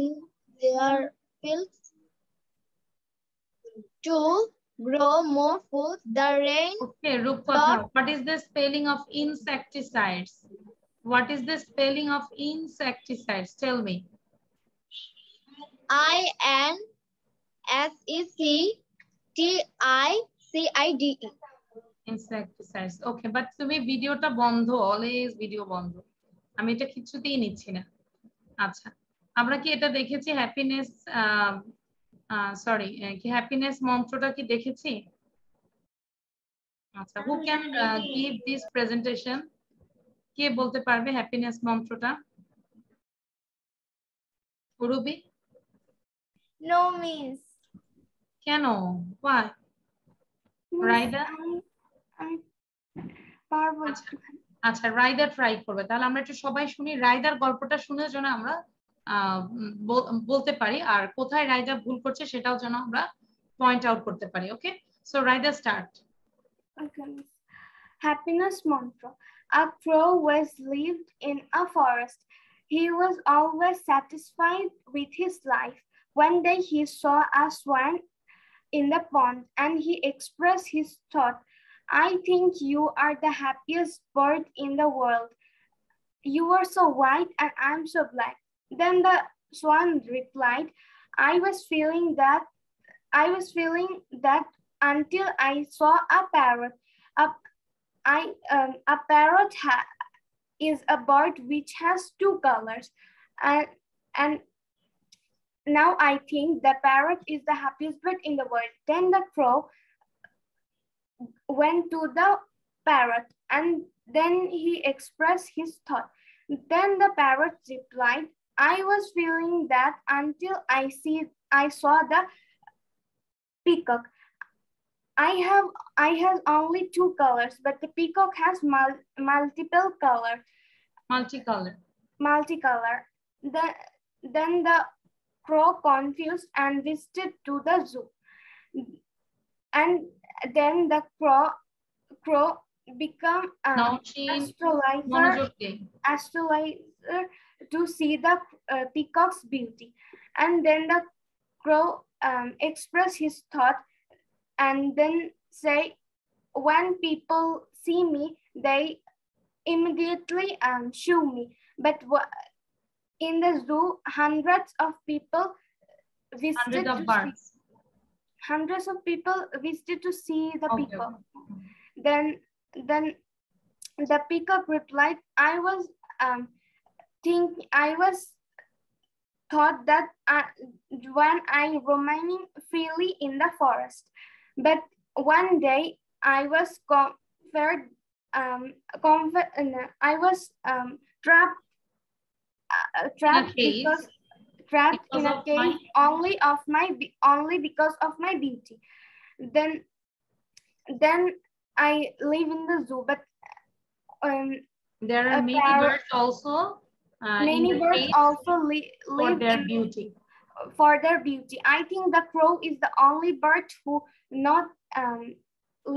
their fields to grow more food. The rain. Okay, রূপকথা, what is the spelling of insecticides? What is the spelling of insecticides? Tell me. INSECTICIDE. Insecticides. Okay, but তুমি ভিডিওটা বন্ধ, always video বন্ধ। আমি এটা কিছুতেই নিচ্ছি না। আচ্ছা, আমরা কি এটা দেখেছি হ্যাপিনেস, সরি কি হ্যাপিনেস মন্ত্রটা কি দেখেছি? আচ্ছা, who can give this presentation? কে বলতে পারবে হ্যাপিনেস মন্ত্রটা? রুবি? No, miss. কেন? Why? রাইদা? আমি পারবো আচ্ছা, আচ্ছা রাইদা ট্রাই করবে। তাহলে আমরা একটু সবাই শুনি, রাইদার গল্পটা শুনে যেন আমরা বলতে পারি, আর কোথায় রাইদা ভুল করছে সেটাও যেন আমরা পয়েন্ট আউট করতে পারি। Okay, so Raida start. Okay. Happiness mantra. A crow was lived in a forest. He was always satisfied with his life. One day he saw a swan in the pond and he expressed his thought. I think you are the happiest bird in the world. You are so white and I'm so black. Then the swan replied, I was feeling that until I saw a parrot. A parrot is a bird which has two colors, and now I think the parrot is the happiest bird in the world. Then the crow went to the parrot and then he expressed his thought. Then the parrot replied, I was feeling that until I saw the peacock. I have only two colors, but the peacock has multiple colors. Multicolor. Then the crow confused and visited to the zoo. And then the crow become astrologer to see the peacock's beauty. And then the crow expressed his thought and then say, when people see me, they immediately shoo me. But in the zoo, hundreds of people visited to see the peacock. Then the peacock replied, I was thought that when I roaming freely in the forest, but one day I was trapped in a cave only because of my beauty. Then I live in the zoo, but there are many birds also. Many birds also live for their beauty. I think the crow is the only bird who not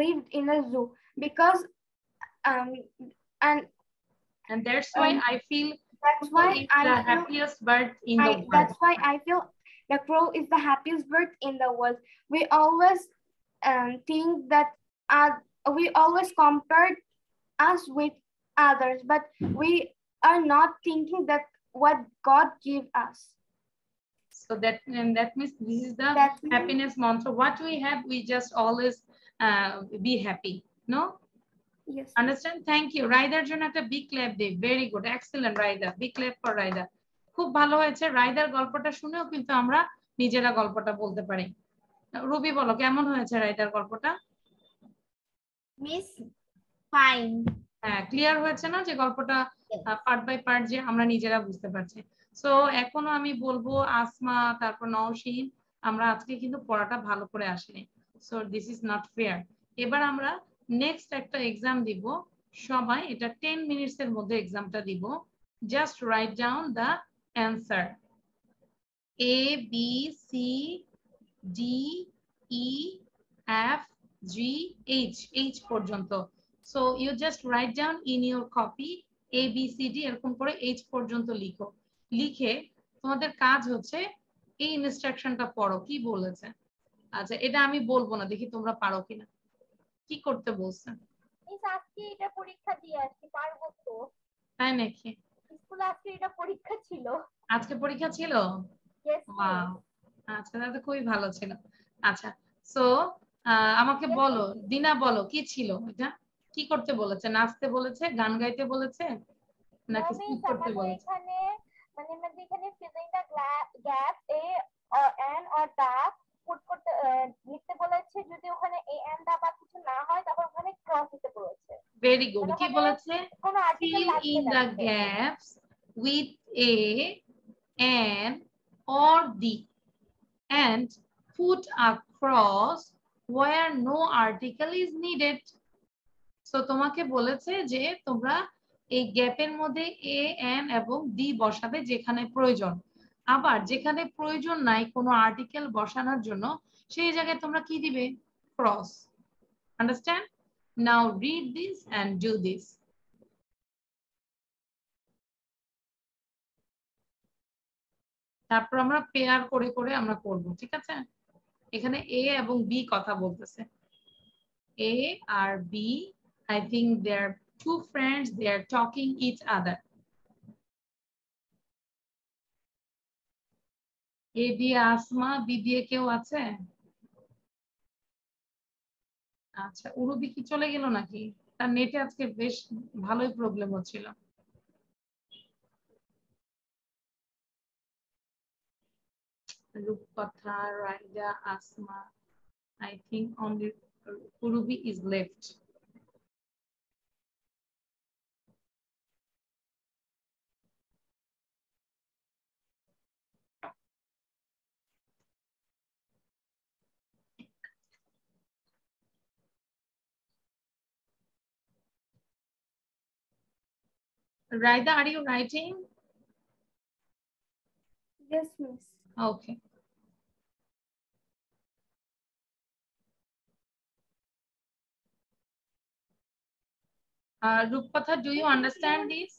lived in a zoo because and that's why I feel the happiest bird in the world. That's why I feel the crow is the happiest bird in the world. We always think that we always compare us with others, but we are not thinking that what God gave us. So that means this is the happiness mantra. What we have, we just always be happy. No? Yes. Understand? Thank you. Raidar জন্য একটা big clap দেই. Very good. Excellent, Raida. Big clap for Raida. খুব ভালো হয়েছে। রাইদার গল্পটা শুনেও কিন্তু আমরা নিজেরা গল্পটা বলতে পারি। রুবি বলো, কেমন হয়েছে রাইদার গল্পটা? Miss fine. হ্যাঁ, ক্লিয়ার হয়েছে না যে গল্পটা পার্ট বাই পার্ট যে আমরা নিজেরা বুঝতে পারছি। সো এখনো আমি বলবো আসমা, তারপর নওশীন, আমরা আজকে কিন্তু পড়াটা ভালো করে আসিনি। So this is not fair. এবার আমরা নেক্সট একটা এক্সাম দিব সবাই। এটা 10 মিনিটস এর মধ্যে এক্সামটা দিব। Just write down the answer. A B C D E F G H পর্যন্ত। So you just write down in your copy A B C D এরকম করে H পর্যন্ত লিখো। লিখে তোমাদের কাজ হচ্ছে এই ইনস্ট্রাকশনটা পড়ো, কি বলেছে। আচ্ছা, এটা আমি বলবো না, দেখি তোমরা পারো কিনা। কি করতে বলছেন? আজকে এটা পরীক্ষা দিয়ে আসছি, পারবো তো? তাই নাকি? স্কুলে আজকে এটা পরীক্ষা ছিল। আজকে পরীক্ষা ছিল? ওয়াও, আচ্ছা, তাহলে খুবই ভালো ছিল। আচ্ছা, সো আমাকে বলো, দিনা বলো কি ছিল এটা? কি করতে বলেছে? নাচতে বলেছে, গান গাইতে বলেছে, নাকি স্পিক করতে বলেছে? এখানে মানে আমাদের এখানে filling the gap a or an or the put করতে লিখতে বলেছে, যদি ওখানে এ এন্ড দা বা কিছু না হয় তাহলে ওখানে ক্রস দিতে বলেছে। Very good. কি ওখানে বলেছে? কোনো আর্টিকেল fill লাগবে in না the gaps with a, an or the and put a cross where no article is needed. So তোমাকে বলেছে যে তোমরা এই গ্যাপের মধ্যে এ, এন এবং দি বসাবে যেখানে প্রয়োজন, আবার যেখানে প্রয়োজন নাই কোনো আর্টিকেল বসানোর জন্য সেই জায়গায় তোমরা কি দিবে? Cross. Understand? Now read this and do this. তারপর আমরা পেয়ার করে করে আমরা করব, ঠিক আছে? এখানে এ এবং বি কথা বলতেছে। A R B, I think they are two friends, they are talking each other. A দিয়ে আসমা, B দিয়ে কেউ আছে? আচ্ছা, উরুবি কি চলে গেল নাকি? তার নেটে আজকে বেশ ভালোই প্রবলেম হচ্ছিল। রূপকথা, Raida, Asma, I think only Urubi is left. Raida, are you writing? Yes, miss. Okay. Rupatha, do you understand this?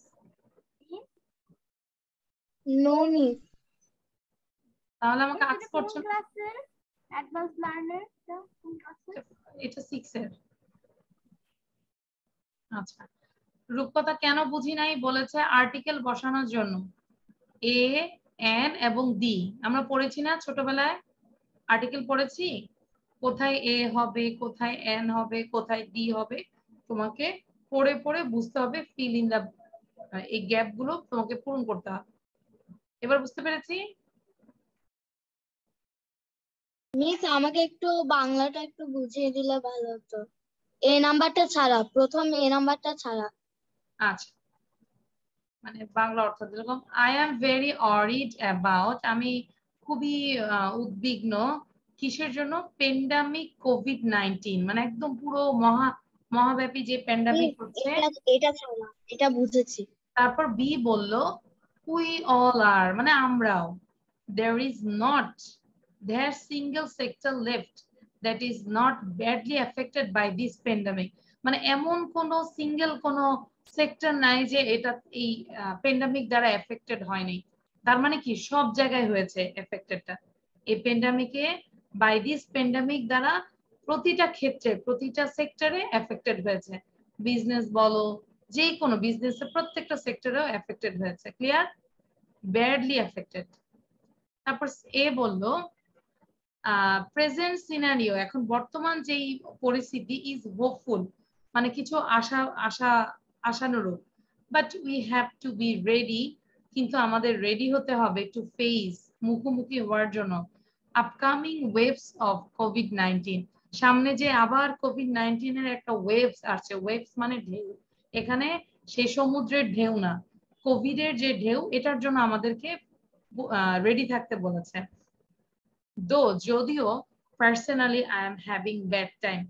No, miss. তাহলে আমাকে আস্ক করছো। ক্লাসে অ্যাডভান্স লার্নার কোন ক্লাসে? এটা 6 এর। আচ্ছা, রূপকথা কেন বুঝি নাই বলেছে আর্টিকেল বসানোর জন্য। এ, এন এবং দি আমরা পড়েছি না ছোটবেলায়? আর্টিকেল পড়েছি, কোথায় এ হবে, কোথায় এন হবে, কোথায় ডি হবে, তোমাকে পড়ে পড়ে বুঝতে হবে, ফিল ইন দা, এই গ্যাপ গুলো তোমাকে পূরণ করতে হবে। এবার বুঝতে পেরেছি? মিস আমাকে একটু বাংলাটা একটু বুঝিয়ে দিলে ভালো হতো, এ নাম্বারটা ছাড়া, প্রথম এ নাম্বারটা ছাড়া। আচ্ছা, মানে বাংলা অর্থ যেরকম আই এম ভেরি অরিড অ্যাবাউট, আমি খুবই উদ্বিগ্ন কিসের জন্য? প্যান্ডামিক কোভিড-19, মানে একদম পুরো মহাব্যাপী যে প্যান্ডামিক হচ্ছে। এটা ছাড়া, এটা বুঝেছি। তারপর বি বলল উই অল আর, মানে আমরাও। there is not there single sector left that is not badly affected by this pandemic, মানে এমন কোন সিঙ্গেল কোন সেক্টর নাই যে এটা এই প্যান্ডামিক দ্বারা এফেক্টেড হয়নি। তার মানে কি সব জায়গায় হয়েছে এফেক্টেডটা এই প্যান্ডামিকে, বাই দিস প্যান্ডামিক দ্বারা প্রতিটা ক্ষেত্রে প্রতিটা সেক্টরে এফেক্টেড হয়েছে। বিজনেস বলো, যে কোনো বিজনেসে প্রত্যেকটা সেক্টরেও এফেক্টেড হয়েছে। ক্লিয়ার? Badly affected. তারপর এ বললো প্রেজেন্ট সিনারিও, এখন বর্তমান যেই পরিস্থিতি, ইজ হোপফুল, মানে কিছু আশানুরূপ, but we have to be ready, কিন্তু আমাদের রেডি হতে হবে টু ফেস, মুখোমুখি হওয়ার জন্য আপকামিং ওয়েভস অফ কোভিড-19, সামনে যে আবার কোভিড-19 এর একটা ওয়েভস আসছে। ওয়েভস মানে ঢেউ, এখানে সেই সমুদ্রের ঢেউ না, কোভিড এর যে ঢেউ, এটার জন্য আমাদেরকে রেডি থাকতে বলেছে। যদিও personally I am having bad time,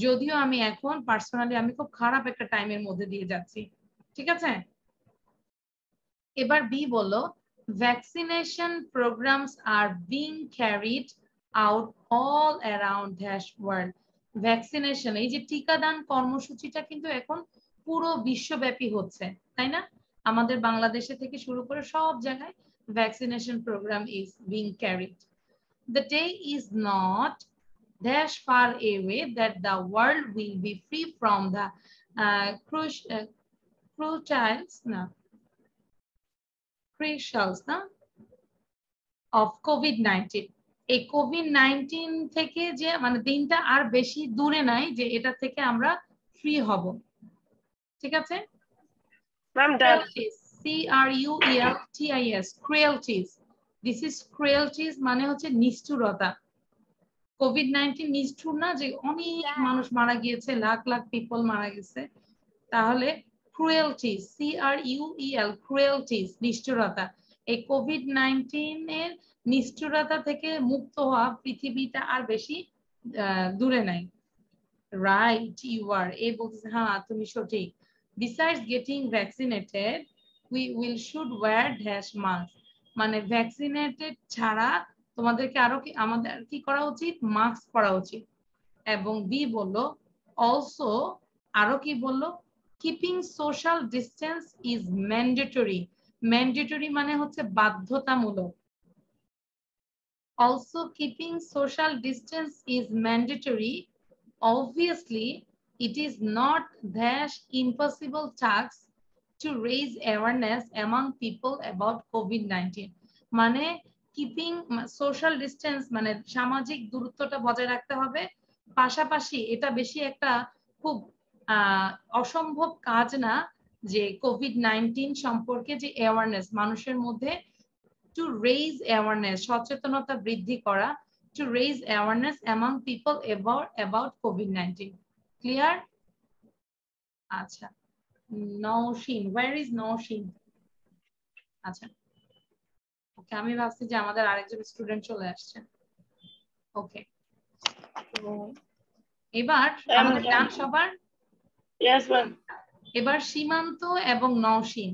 যদিও আমি এখন পার্সোনালি আমি খুব খারাপ একটা টাইমের মধ্যে দিয়ে যাচ্ছি। ঠিক আছে? এবার বি বলল vaccination programs are being carried out all around the world. Vaccination, এই যে টিকাদান কর্মসূচিটা কিন্তু এখন পুরো বিশ্বব্যাপী হচ্ছে, তাই না? আমাদের বাংলাদেশে থেকে শুরু করে সব জায়গায় vaccination programme is being carried. The day is not that far away that the world will be free from the crucials of COVID-19. এই কোভিড-19 থেকে যে মানে দিনটা আর বেশি দূরে নাই যে এটা থেকে আমরা ফ্রি হব। ঠিক আছে? cruelties, this is cruelties মানে হচ্ছে নিষ্ঠুরতা। কোভিড-19 নিষ্ঠুর না যে অনেক মানুষ মারা গিয়েছে, লাখ লাখ পিপল মারা গেছে, তাহলে ক্রুয়েলটিস, CRUEL, ক্রুয়েলটিস, নিষ্ঠুরতা। এই কোভিড-19 এর নিষ্ঠুরতা থেকে মুক্ত হওয়া পৃথিবীটা আর বেশি দূরে নাই। Right, you are. এই বলতেছে হ্যাঁ তুমি সঠিক। Besides getting vaccinated, we will should wear dash mask. মানে ভ্যাকসিনেটেড ছাড়া তোমাদেরকে আরো কি আমাদের কি করা উচিত? মাস্ক পরা উচিত। এবং বি বললো অলসো, আরো কি বললো? Keeping social distance is mandatory. Mandatory মানে হচ্ছে বাধ্যতামূলক। Also keeping social distance is mandatory. Obviously, it is not dash impossible task to raise awareness among people about COVID-19. মানে keeping social distance মানে সামাজিক দূরত্বটা বজায় রাখতে হবে, পাশাপাশি এটা বেশি একটা খুব অসম্ভব কাজ না যে কোভিড-19 সম্পর্কে যে অ্যাওয়ারনেস মানুষের মধ্যে, to raise awareness, সচেতনতা বৃদ্ধি করা, to raise awareness among people about COVID-19. Clear? আচ্ছা, নওশিন, where is নওশিন? আচ্ছা, ওকে, আমি ভাবছি যে আমাদের আরেকজন স্টুডেন্ট চলে আসছে। ওকে, তো এবার আমাদের ডান সবার? Yes, ma'am. এবার সীমান্ত এবং নওশিন।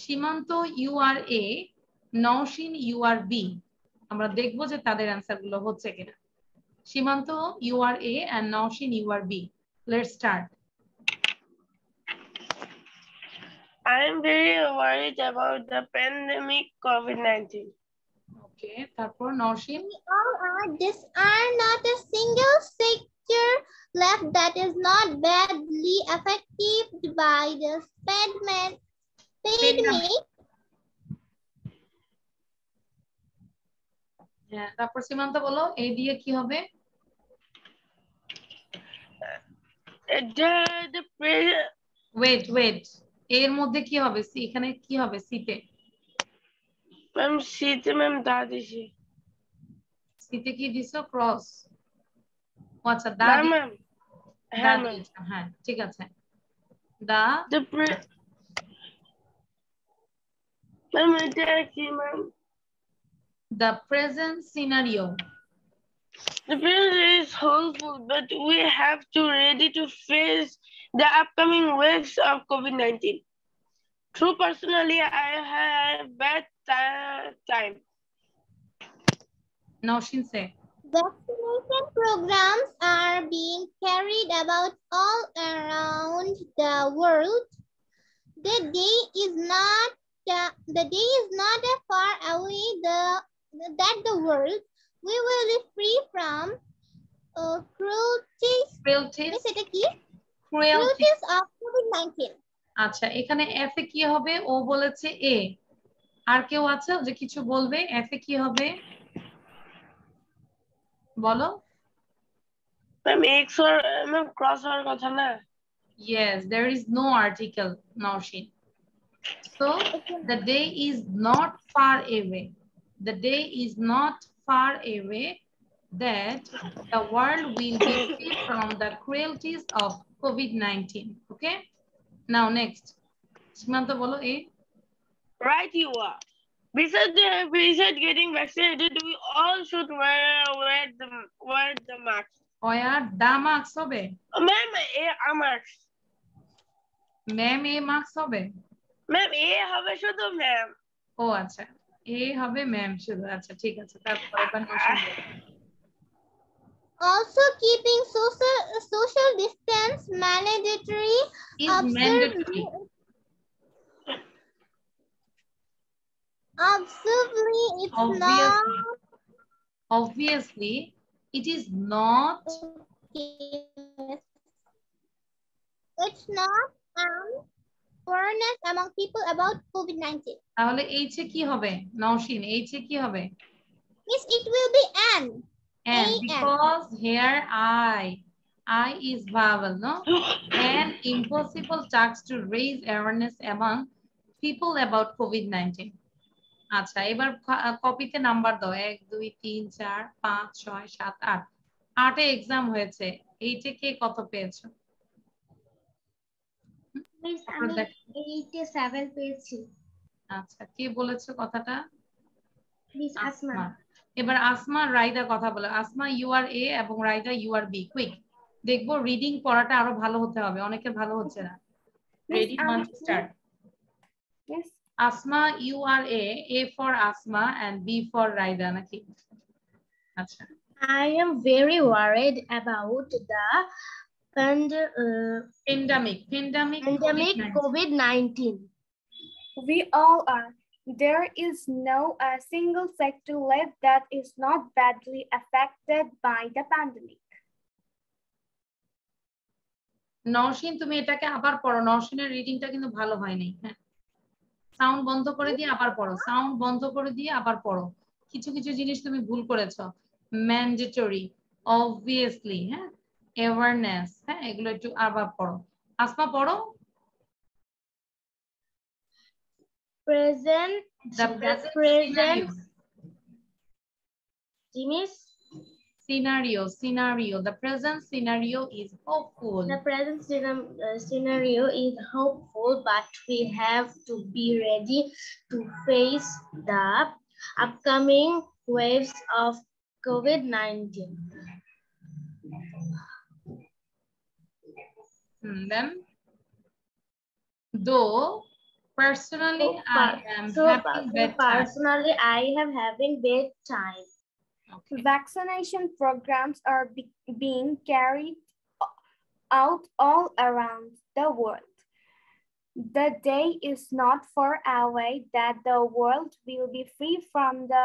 সীমান্ত URA, নওশিন URB। আমরা দেখবো যে তাদের অ্যান্সার গুলো হচ্ছে কিনা। সীমান্ত URA and Nowshin URB. Let's start. I am very worried about the pandemic COVID-19. Okay, তারপর Nowshin? All are not a single sector left that is not badly affected by the pandemic. হ্যাঁ, তারপর সীমান্ত বলো, এ দিয়ে কি হবে? ওয়েট, এর মধ্যে কি হবে? সি, এখানে কি হবে সিতে? ম্যাম সিতে ম্যাম দা দিছি। সিতে কি দিছো? ক্রস? আচ্ছা, দা ম্যাম। হ্যাঁ, ঠিক আছে। দা ম্যাম এটা কি ma'am? The present scenario. The present is hopeful, but we have to ready to face the upcoming waves of COVID-19. True, personally, I have bad time. Naushin say. Vaccination programs are being carried about all around the world. The day is not far away that the world we will be free from cruelties of COVID-19. আচ্ছা, এখানে F এ কি হবে? ও বলেছে এ। আর কেউ আছে যে কিছু বলবে? এফ এ কি হবে বলো? ম্যাম এক্স আর ম্যাম ক্রস হওয়ার কথা না? Yes, there is no article, Naushin. So the day is not far away. The day is not far away that the world will be free from the cruelties of COVID-19. Okay? Now next. Symanta bolo A. Right, you are. Besides getting vaccinated, we all should wear the mask. Wear the mask hobe. Ma'am, a mask. Ma'am, a mask hobe. Ma'am, a hobe শুধু ma'am. ও আচ্ছা, এ হবে ma'am শুধু। আচ্ছা, ঠিক আছে। তারপর এবার Nowshin. Also keeping social distance mandatory is mandatory. Obviously it is not awareness among people about COVID-19. তাহলে এইচ এ কি হবে? নওশিন, এইচ এ কি হবে? Yes, it will be an. And because here I is vowel, no? An impossible task to raise awareness among people about COVID-19. আচ্ছা, এবার কপিতে number দাও। 1 2 3 4 5 6 7 8। আর্টে exam হয়েছে, এইটে কে কত পেয়েছো? মিস তারপর আমি দেখ 87 পেয়েছি। আচ্ছা, কে বলেছো কথাটা? মিস আসমা। আসমা। এবার আসমা রাইদা কথা বলে। আসমা ইউ আর এ এবং Raida you are B. Quick, দেখবো রিডিং পড়াটা আরো ভালো হতে হবে, অনেকের ভালো হচ্ছে না। Ready, one two start. Yes. Asma, you are A for Asma and B for Raida, নাকি? আচ্ছা। I am very worried about the Pandemic pandemic COVID-19. We all are. There is no a single sector left that is not badly affected by the pandemic. Nowshin, তুমি এটাকে আবার পড়ো, নওশিনের রিডিংটা কিন্তু ভালো হয়নি। হ্যাঁ, সাউন্ড বন্ধ করে দিয়ে আবার পড়ো, সাউন্ড বন্ধ করে দিয়ে আবার পড়ো। কিছু কিছু জিনিস তুমি ভুল করেছো। ম্যান্ডেটরি, অবভিয়াসলি, হ্যাঁ, অ্যাওয়ারনেস, হ্যাঁ, এগুলো একটু আবার পড়ো। আসমা পড়ো। Present. The present scenario. Miss, Scenario. The present scenario is hopeful. the present scenario is hopeful, but we have to be ready to face the upcoming waves of COVID-19. Then, though personally I am having bad time. Personally, I am having bad time. Okay. Vaccination programs are being carried out all around the world. The day is not far away that the world will be free from the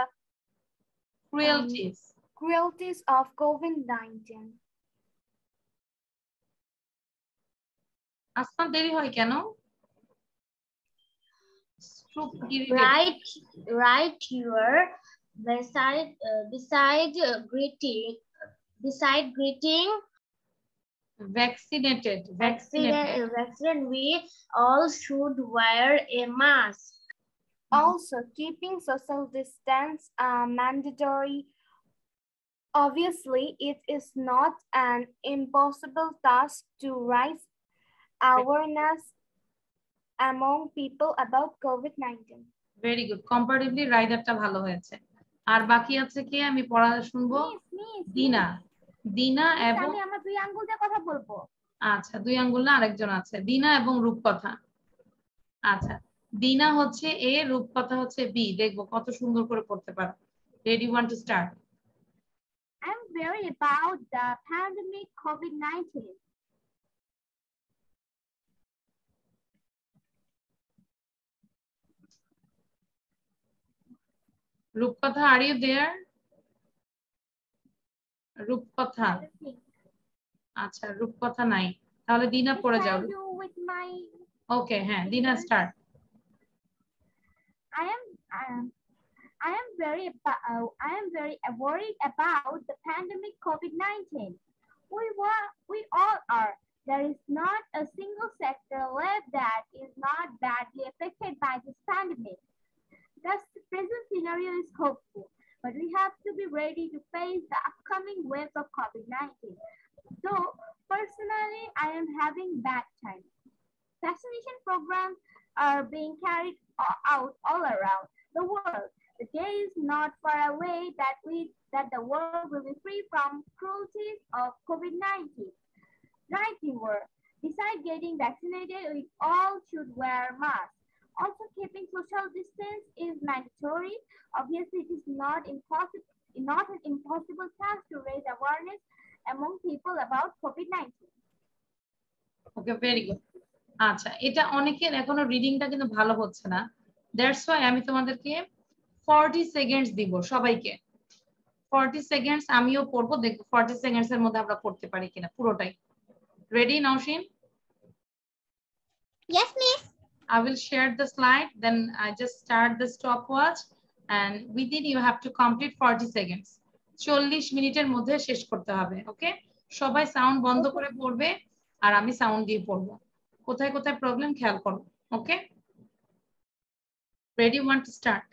cruelties of COVID-19. Asma, দেরি হয় কেন? Right here beside greeting vaccinated, we all should wear a mask. Also, keeping social distance mandatory. Obviously, it is not an impossible task to raise awareness among people about COVID-19. Very good. Comparatively, রাইডারটা ভালো হয়েছে। আর বাকি আছে কি? আমি পড়া শুনবো। দিনা এবং আমি আমার দুই আঙ্গুল দিয়ে কথা বলবো। আচ্ছা, দুই আঙ্গুল না, আরেকজন আছে। দিনা এবং রূপকথা। আচ্ছা, দিনা হচ্ছে এ, রূপকথা হচ্ছে বি। দেখবো কত সুন্দর করে পড়তে পারো। Ready, one two start. I'm worried about the pandemic COVID-19. রূপকথা, are you there? রূপকথা, আচ্ছা, রূপকথা নাই, তাহলে দিনা পড়ে যাও। ওকে, হ্যাঁ, দিনা start. I am very worried about the pandemic COVID-19. We all are. There is not a single sector left that is not badly affected by this pandemic. The present scenario is hopeful, but we have to be ready to face the upcoming waves of COVID-19. So, personally, I am having bad time. Vaccination programs are being carried out all around the world. The day is not far away that the world will be free from cruelties of COVID-19. Right, viewer. Besides getting vaccinated, we all should wear masks. Also, keeping social distance is mandatory. Obviously, it is not an impossible task to raise awareness among people about COVID-19. Okay, very good. আচ্ছা, এটা অনেকের এখনো রিডিংটা কিন্তু ভালো হচ্ছে না। That's why আমি তোমাদেরকে 40 সেকেন্ডস দিব সবাইকে। 40 সেকেন্ডস আমিও পড়বো, দেখবো 40 সেকেন্ডস এর মধ্যে আমরা পড়তে পারি কিনা পুরোটাই। Ready, Nowshin? Yes, miss. I will share the slide, then I just start the stopwatch and within you have to complete 40 seconds. 40 মিনিটের মধ্যে শেষ করতে হবে। ওকে, সবাই সাউন্ড বন্ধ করে পড়বে আর আমি সাউন্ড দিয়ে পড়বো। কোথায় কোথায় প্রবলেম খেয়াল করো। Okay, ready, one two start.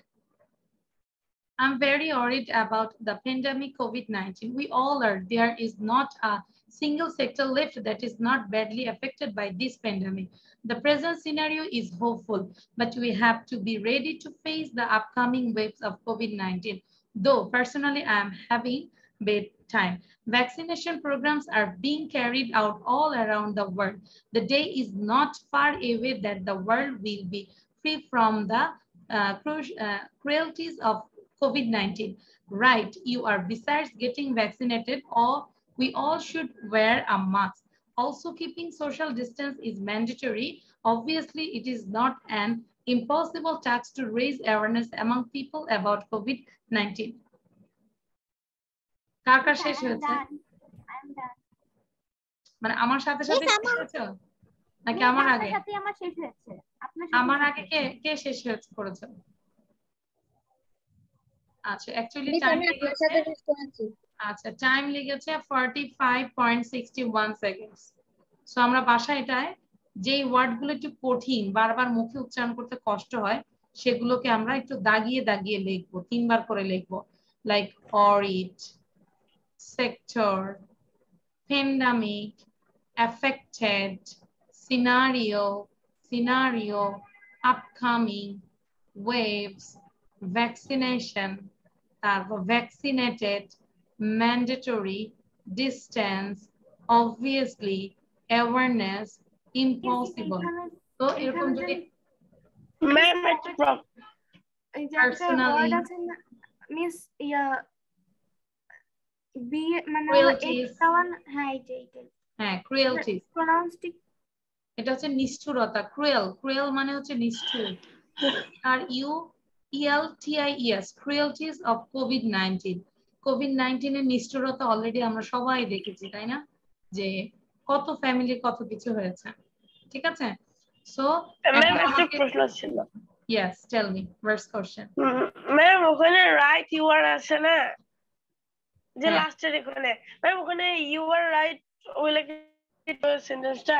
I'm very worried about the pandemic COVID-19. We all are. There is not a single sector left that is not badly affected by this pandemic. The present scenario is hopeful, but we have to be ready to face the upcoming waves of COVID-19. Though personally, I am having bad time. Vaccination programs are being carried out all around the world. The day is not far away that the world will be free from the cruelties of COVID-19. Right, you are. Besides getting vaccinated, or we all should wear a mask. Also, keeping social distance is mandatory. Obviously, it is not an impossible task to raise awareness among people about COVID-19. কার কার শেষ হয়েছে? মানে আমার সাথে সাথে শেষ হয়েছে নাকি আমার আগে? আমার শেষ হয়েছে। আমার আগে কে শেষ করেছে? আচ্ছা, অ্যাকচুয়ালি টাইম লেগেছে, আচ্ছা টাইম লেগেছে 45.61 সেকেন্ডস। সো আমরা বাসায় এটায় যেই ওয়ার্ডগুলো একটু কঠিন, বারবার মুখে উচ্চারণ করতে কষ্ট হয়, সেগুলোকে আমরা একটু দাগিয়ে দাগিয়ে লিখবো, 3 বার করে লিখবো। Like অরিড, sector, pandemic, affected, scenario, upcoming, waves, vaccination, vaccinated, mandatory, distance, obviously, awareness, impossible. So এরকম যদি personally মিস ইয়া বি মানে cruelties, এটা হচ্ছে নিষ্ঠুরতা। ক্রুয়েল মানে হচ্ছে নিষ্ঠুর। আর ELTIES, cruelties of COVID-19. COVID-19 এর নিষ্ঠুরতা অলরেডি আমরা সবাই দেখেছি, তাই না? যে কত ফ্যামিলি কত কিছু হয়েছে। ঠিক আছে? সো প্রশ্ন ছিল। Yes, tell me, first question. Ma'am ওখানে রাইট ইউ আর আছে না, যে লাস্টের এখানে, ম্যাম ওখানে ইউ আর রাইট ওই লাগে সেন্টেন্সটা।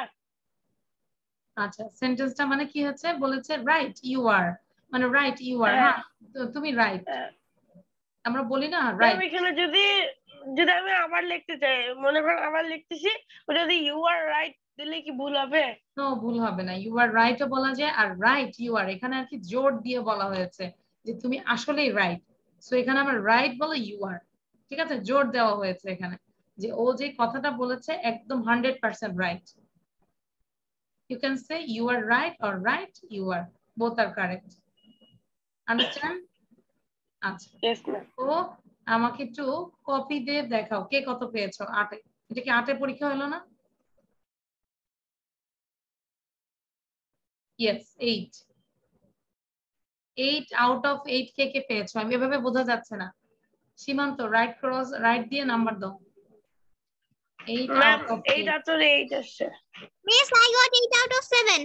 আচ্ছা, সেন্টেন্সটা মানে কি হচ্ছে? বলেছে রাইট ইউ আর, মানে রাইট ইউ আর। হ্যাঁ, তুমি রাইট। আমরা বলি না রাইট। এখানে যদি আমি আবার লিখতে চাই, মনে করেন আবার লিখতেছি, ওটা যদি ইউ আর রাইট দিলে কি ভুল হবে? নো, ভুল হবে না। ইউ আর রাইটও বলা যায়, আর রাইট ইউ আর এখানে আর কি জোর দিয়ে বলা হয়েছে যে তুমি আসলেই রাইট। সো এখানে আমরা রাইট বলে ইউ আর, ঠিক আছে? জোর দেওয়া হয়েছে এখানে যে ও যে কথাটা বলেছে একদম 100% right. You can say you are right or right you are. Both are correct. Understand? আচ্ছা, তো আমাকে একটু কপি দিয়ে দেখাও কে কত পেয়েছো। 8 এটা কি 8 পরীক্ষা হলো না? Yes, 8 out of 8 কে পেয়েছো? আমি এভাবে বোঝা যাচ্ছে না। সীমান্ত রাইট ক্রস, রাইট দিয়ে নাম্বার দাও। 8 out of 8 আসছে। Miss, I got 8 out of 7.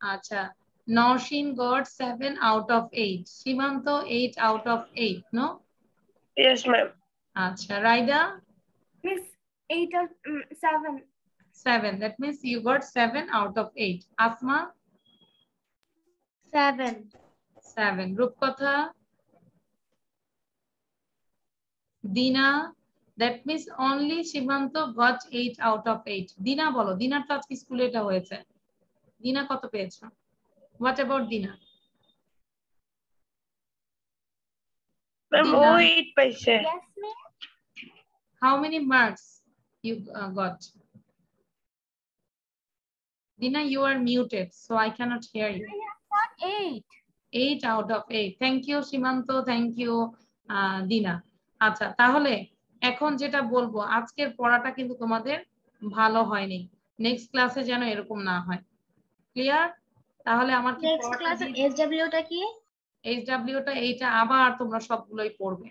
আচ্ছা, Norshin got 7 out of 8. Shimanto 8 out of 8, no? Yes, ma'am. আচ্ছা, Raida? Miss, 8 out 7. 7. That means you got 7 out of 8. Asma? 7. 7. Rupkatha? Dina? That means only Shimanto got 8 out of 8. Dina bolo. Dina তো আজকে স্কুলে এটা হয়েছে। Dina কত পেয়েছো? What about Dina? Ma'am, 8 paise. Yes, ma'am. How many marks you got? Dina, you are muted, so I cannot hear you. I have got 8. 8 out of 8. Thank you, Shimanto. Thank you, Dina. আচ্ছা, তাহলে এখন যেটা বলবো, আজকের পড়াটা কিন্তু তোমাদের ভালো হয়নি। নেক্সট ক্লাসে যেন এরকম না হয়। ক্লিয়ার? তাহলে আমার কি নেক্সট ক্লাসে এসডব্লিউটা কি? এসডব্লিউটা এইটা আবার তোমরা সবগুলোই পড়বে।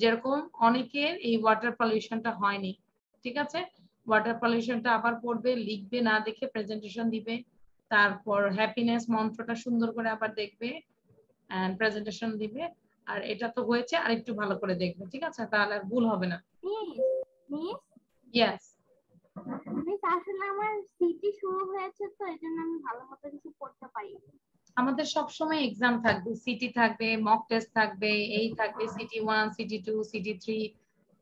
যেরকম অনেকের এই ওয়াটার পলিউশনটা হয়নি, ঠিক আছে? ওয়াটার পলিউশনটা আবার পড়বে, লিখবে, না দেখে প্রেজেন্টেশন দিবে, তারপর হ্যাপিনেস মন্ত্রটা সুন্দর করে আবার দেখবে এন্ড প্রেজেন্টেশন দিবে। আর এটা তো হয়েছে, আর একটু ভালো করে দেখবে, ঠিক আছে? তাহলে আর ভুল হবে না। মিস, ইয়েস মিস আসলে আমার সিটি শুরু হয়েছে, তো এজন্য আমি ভালো মতো কিছু পড়তে পারি। আমাদের সব সময় এক্সাম থাকবে, সিটি থাকবে, মক টেস্ট থাকবে, এই থাকবে city 1, city 2, city 3,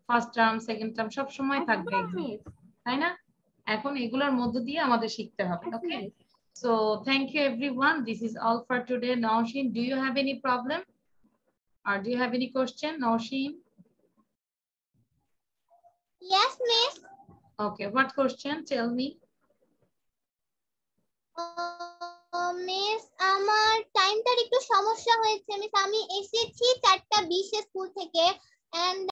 first term, second term সব সময় থাকবে এক্সাম, তাই না? এখন এগুলোর মধ্য দিয়ে আমাদের শিখতে হবে। Okay, so thank you everyone, this is all for today. Nausheen, do you have any problem or do you have any question, Nausheen? Yes, miss. Okay, what question, tell me. Miss আমার টাইমটার একটু সমস্যা হয়েছে miss. আমি এসেছি 4:20 school থেকে,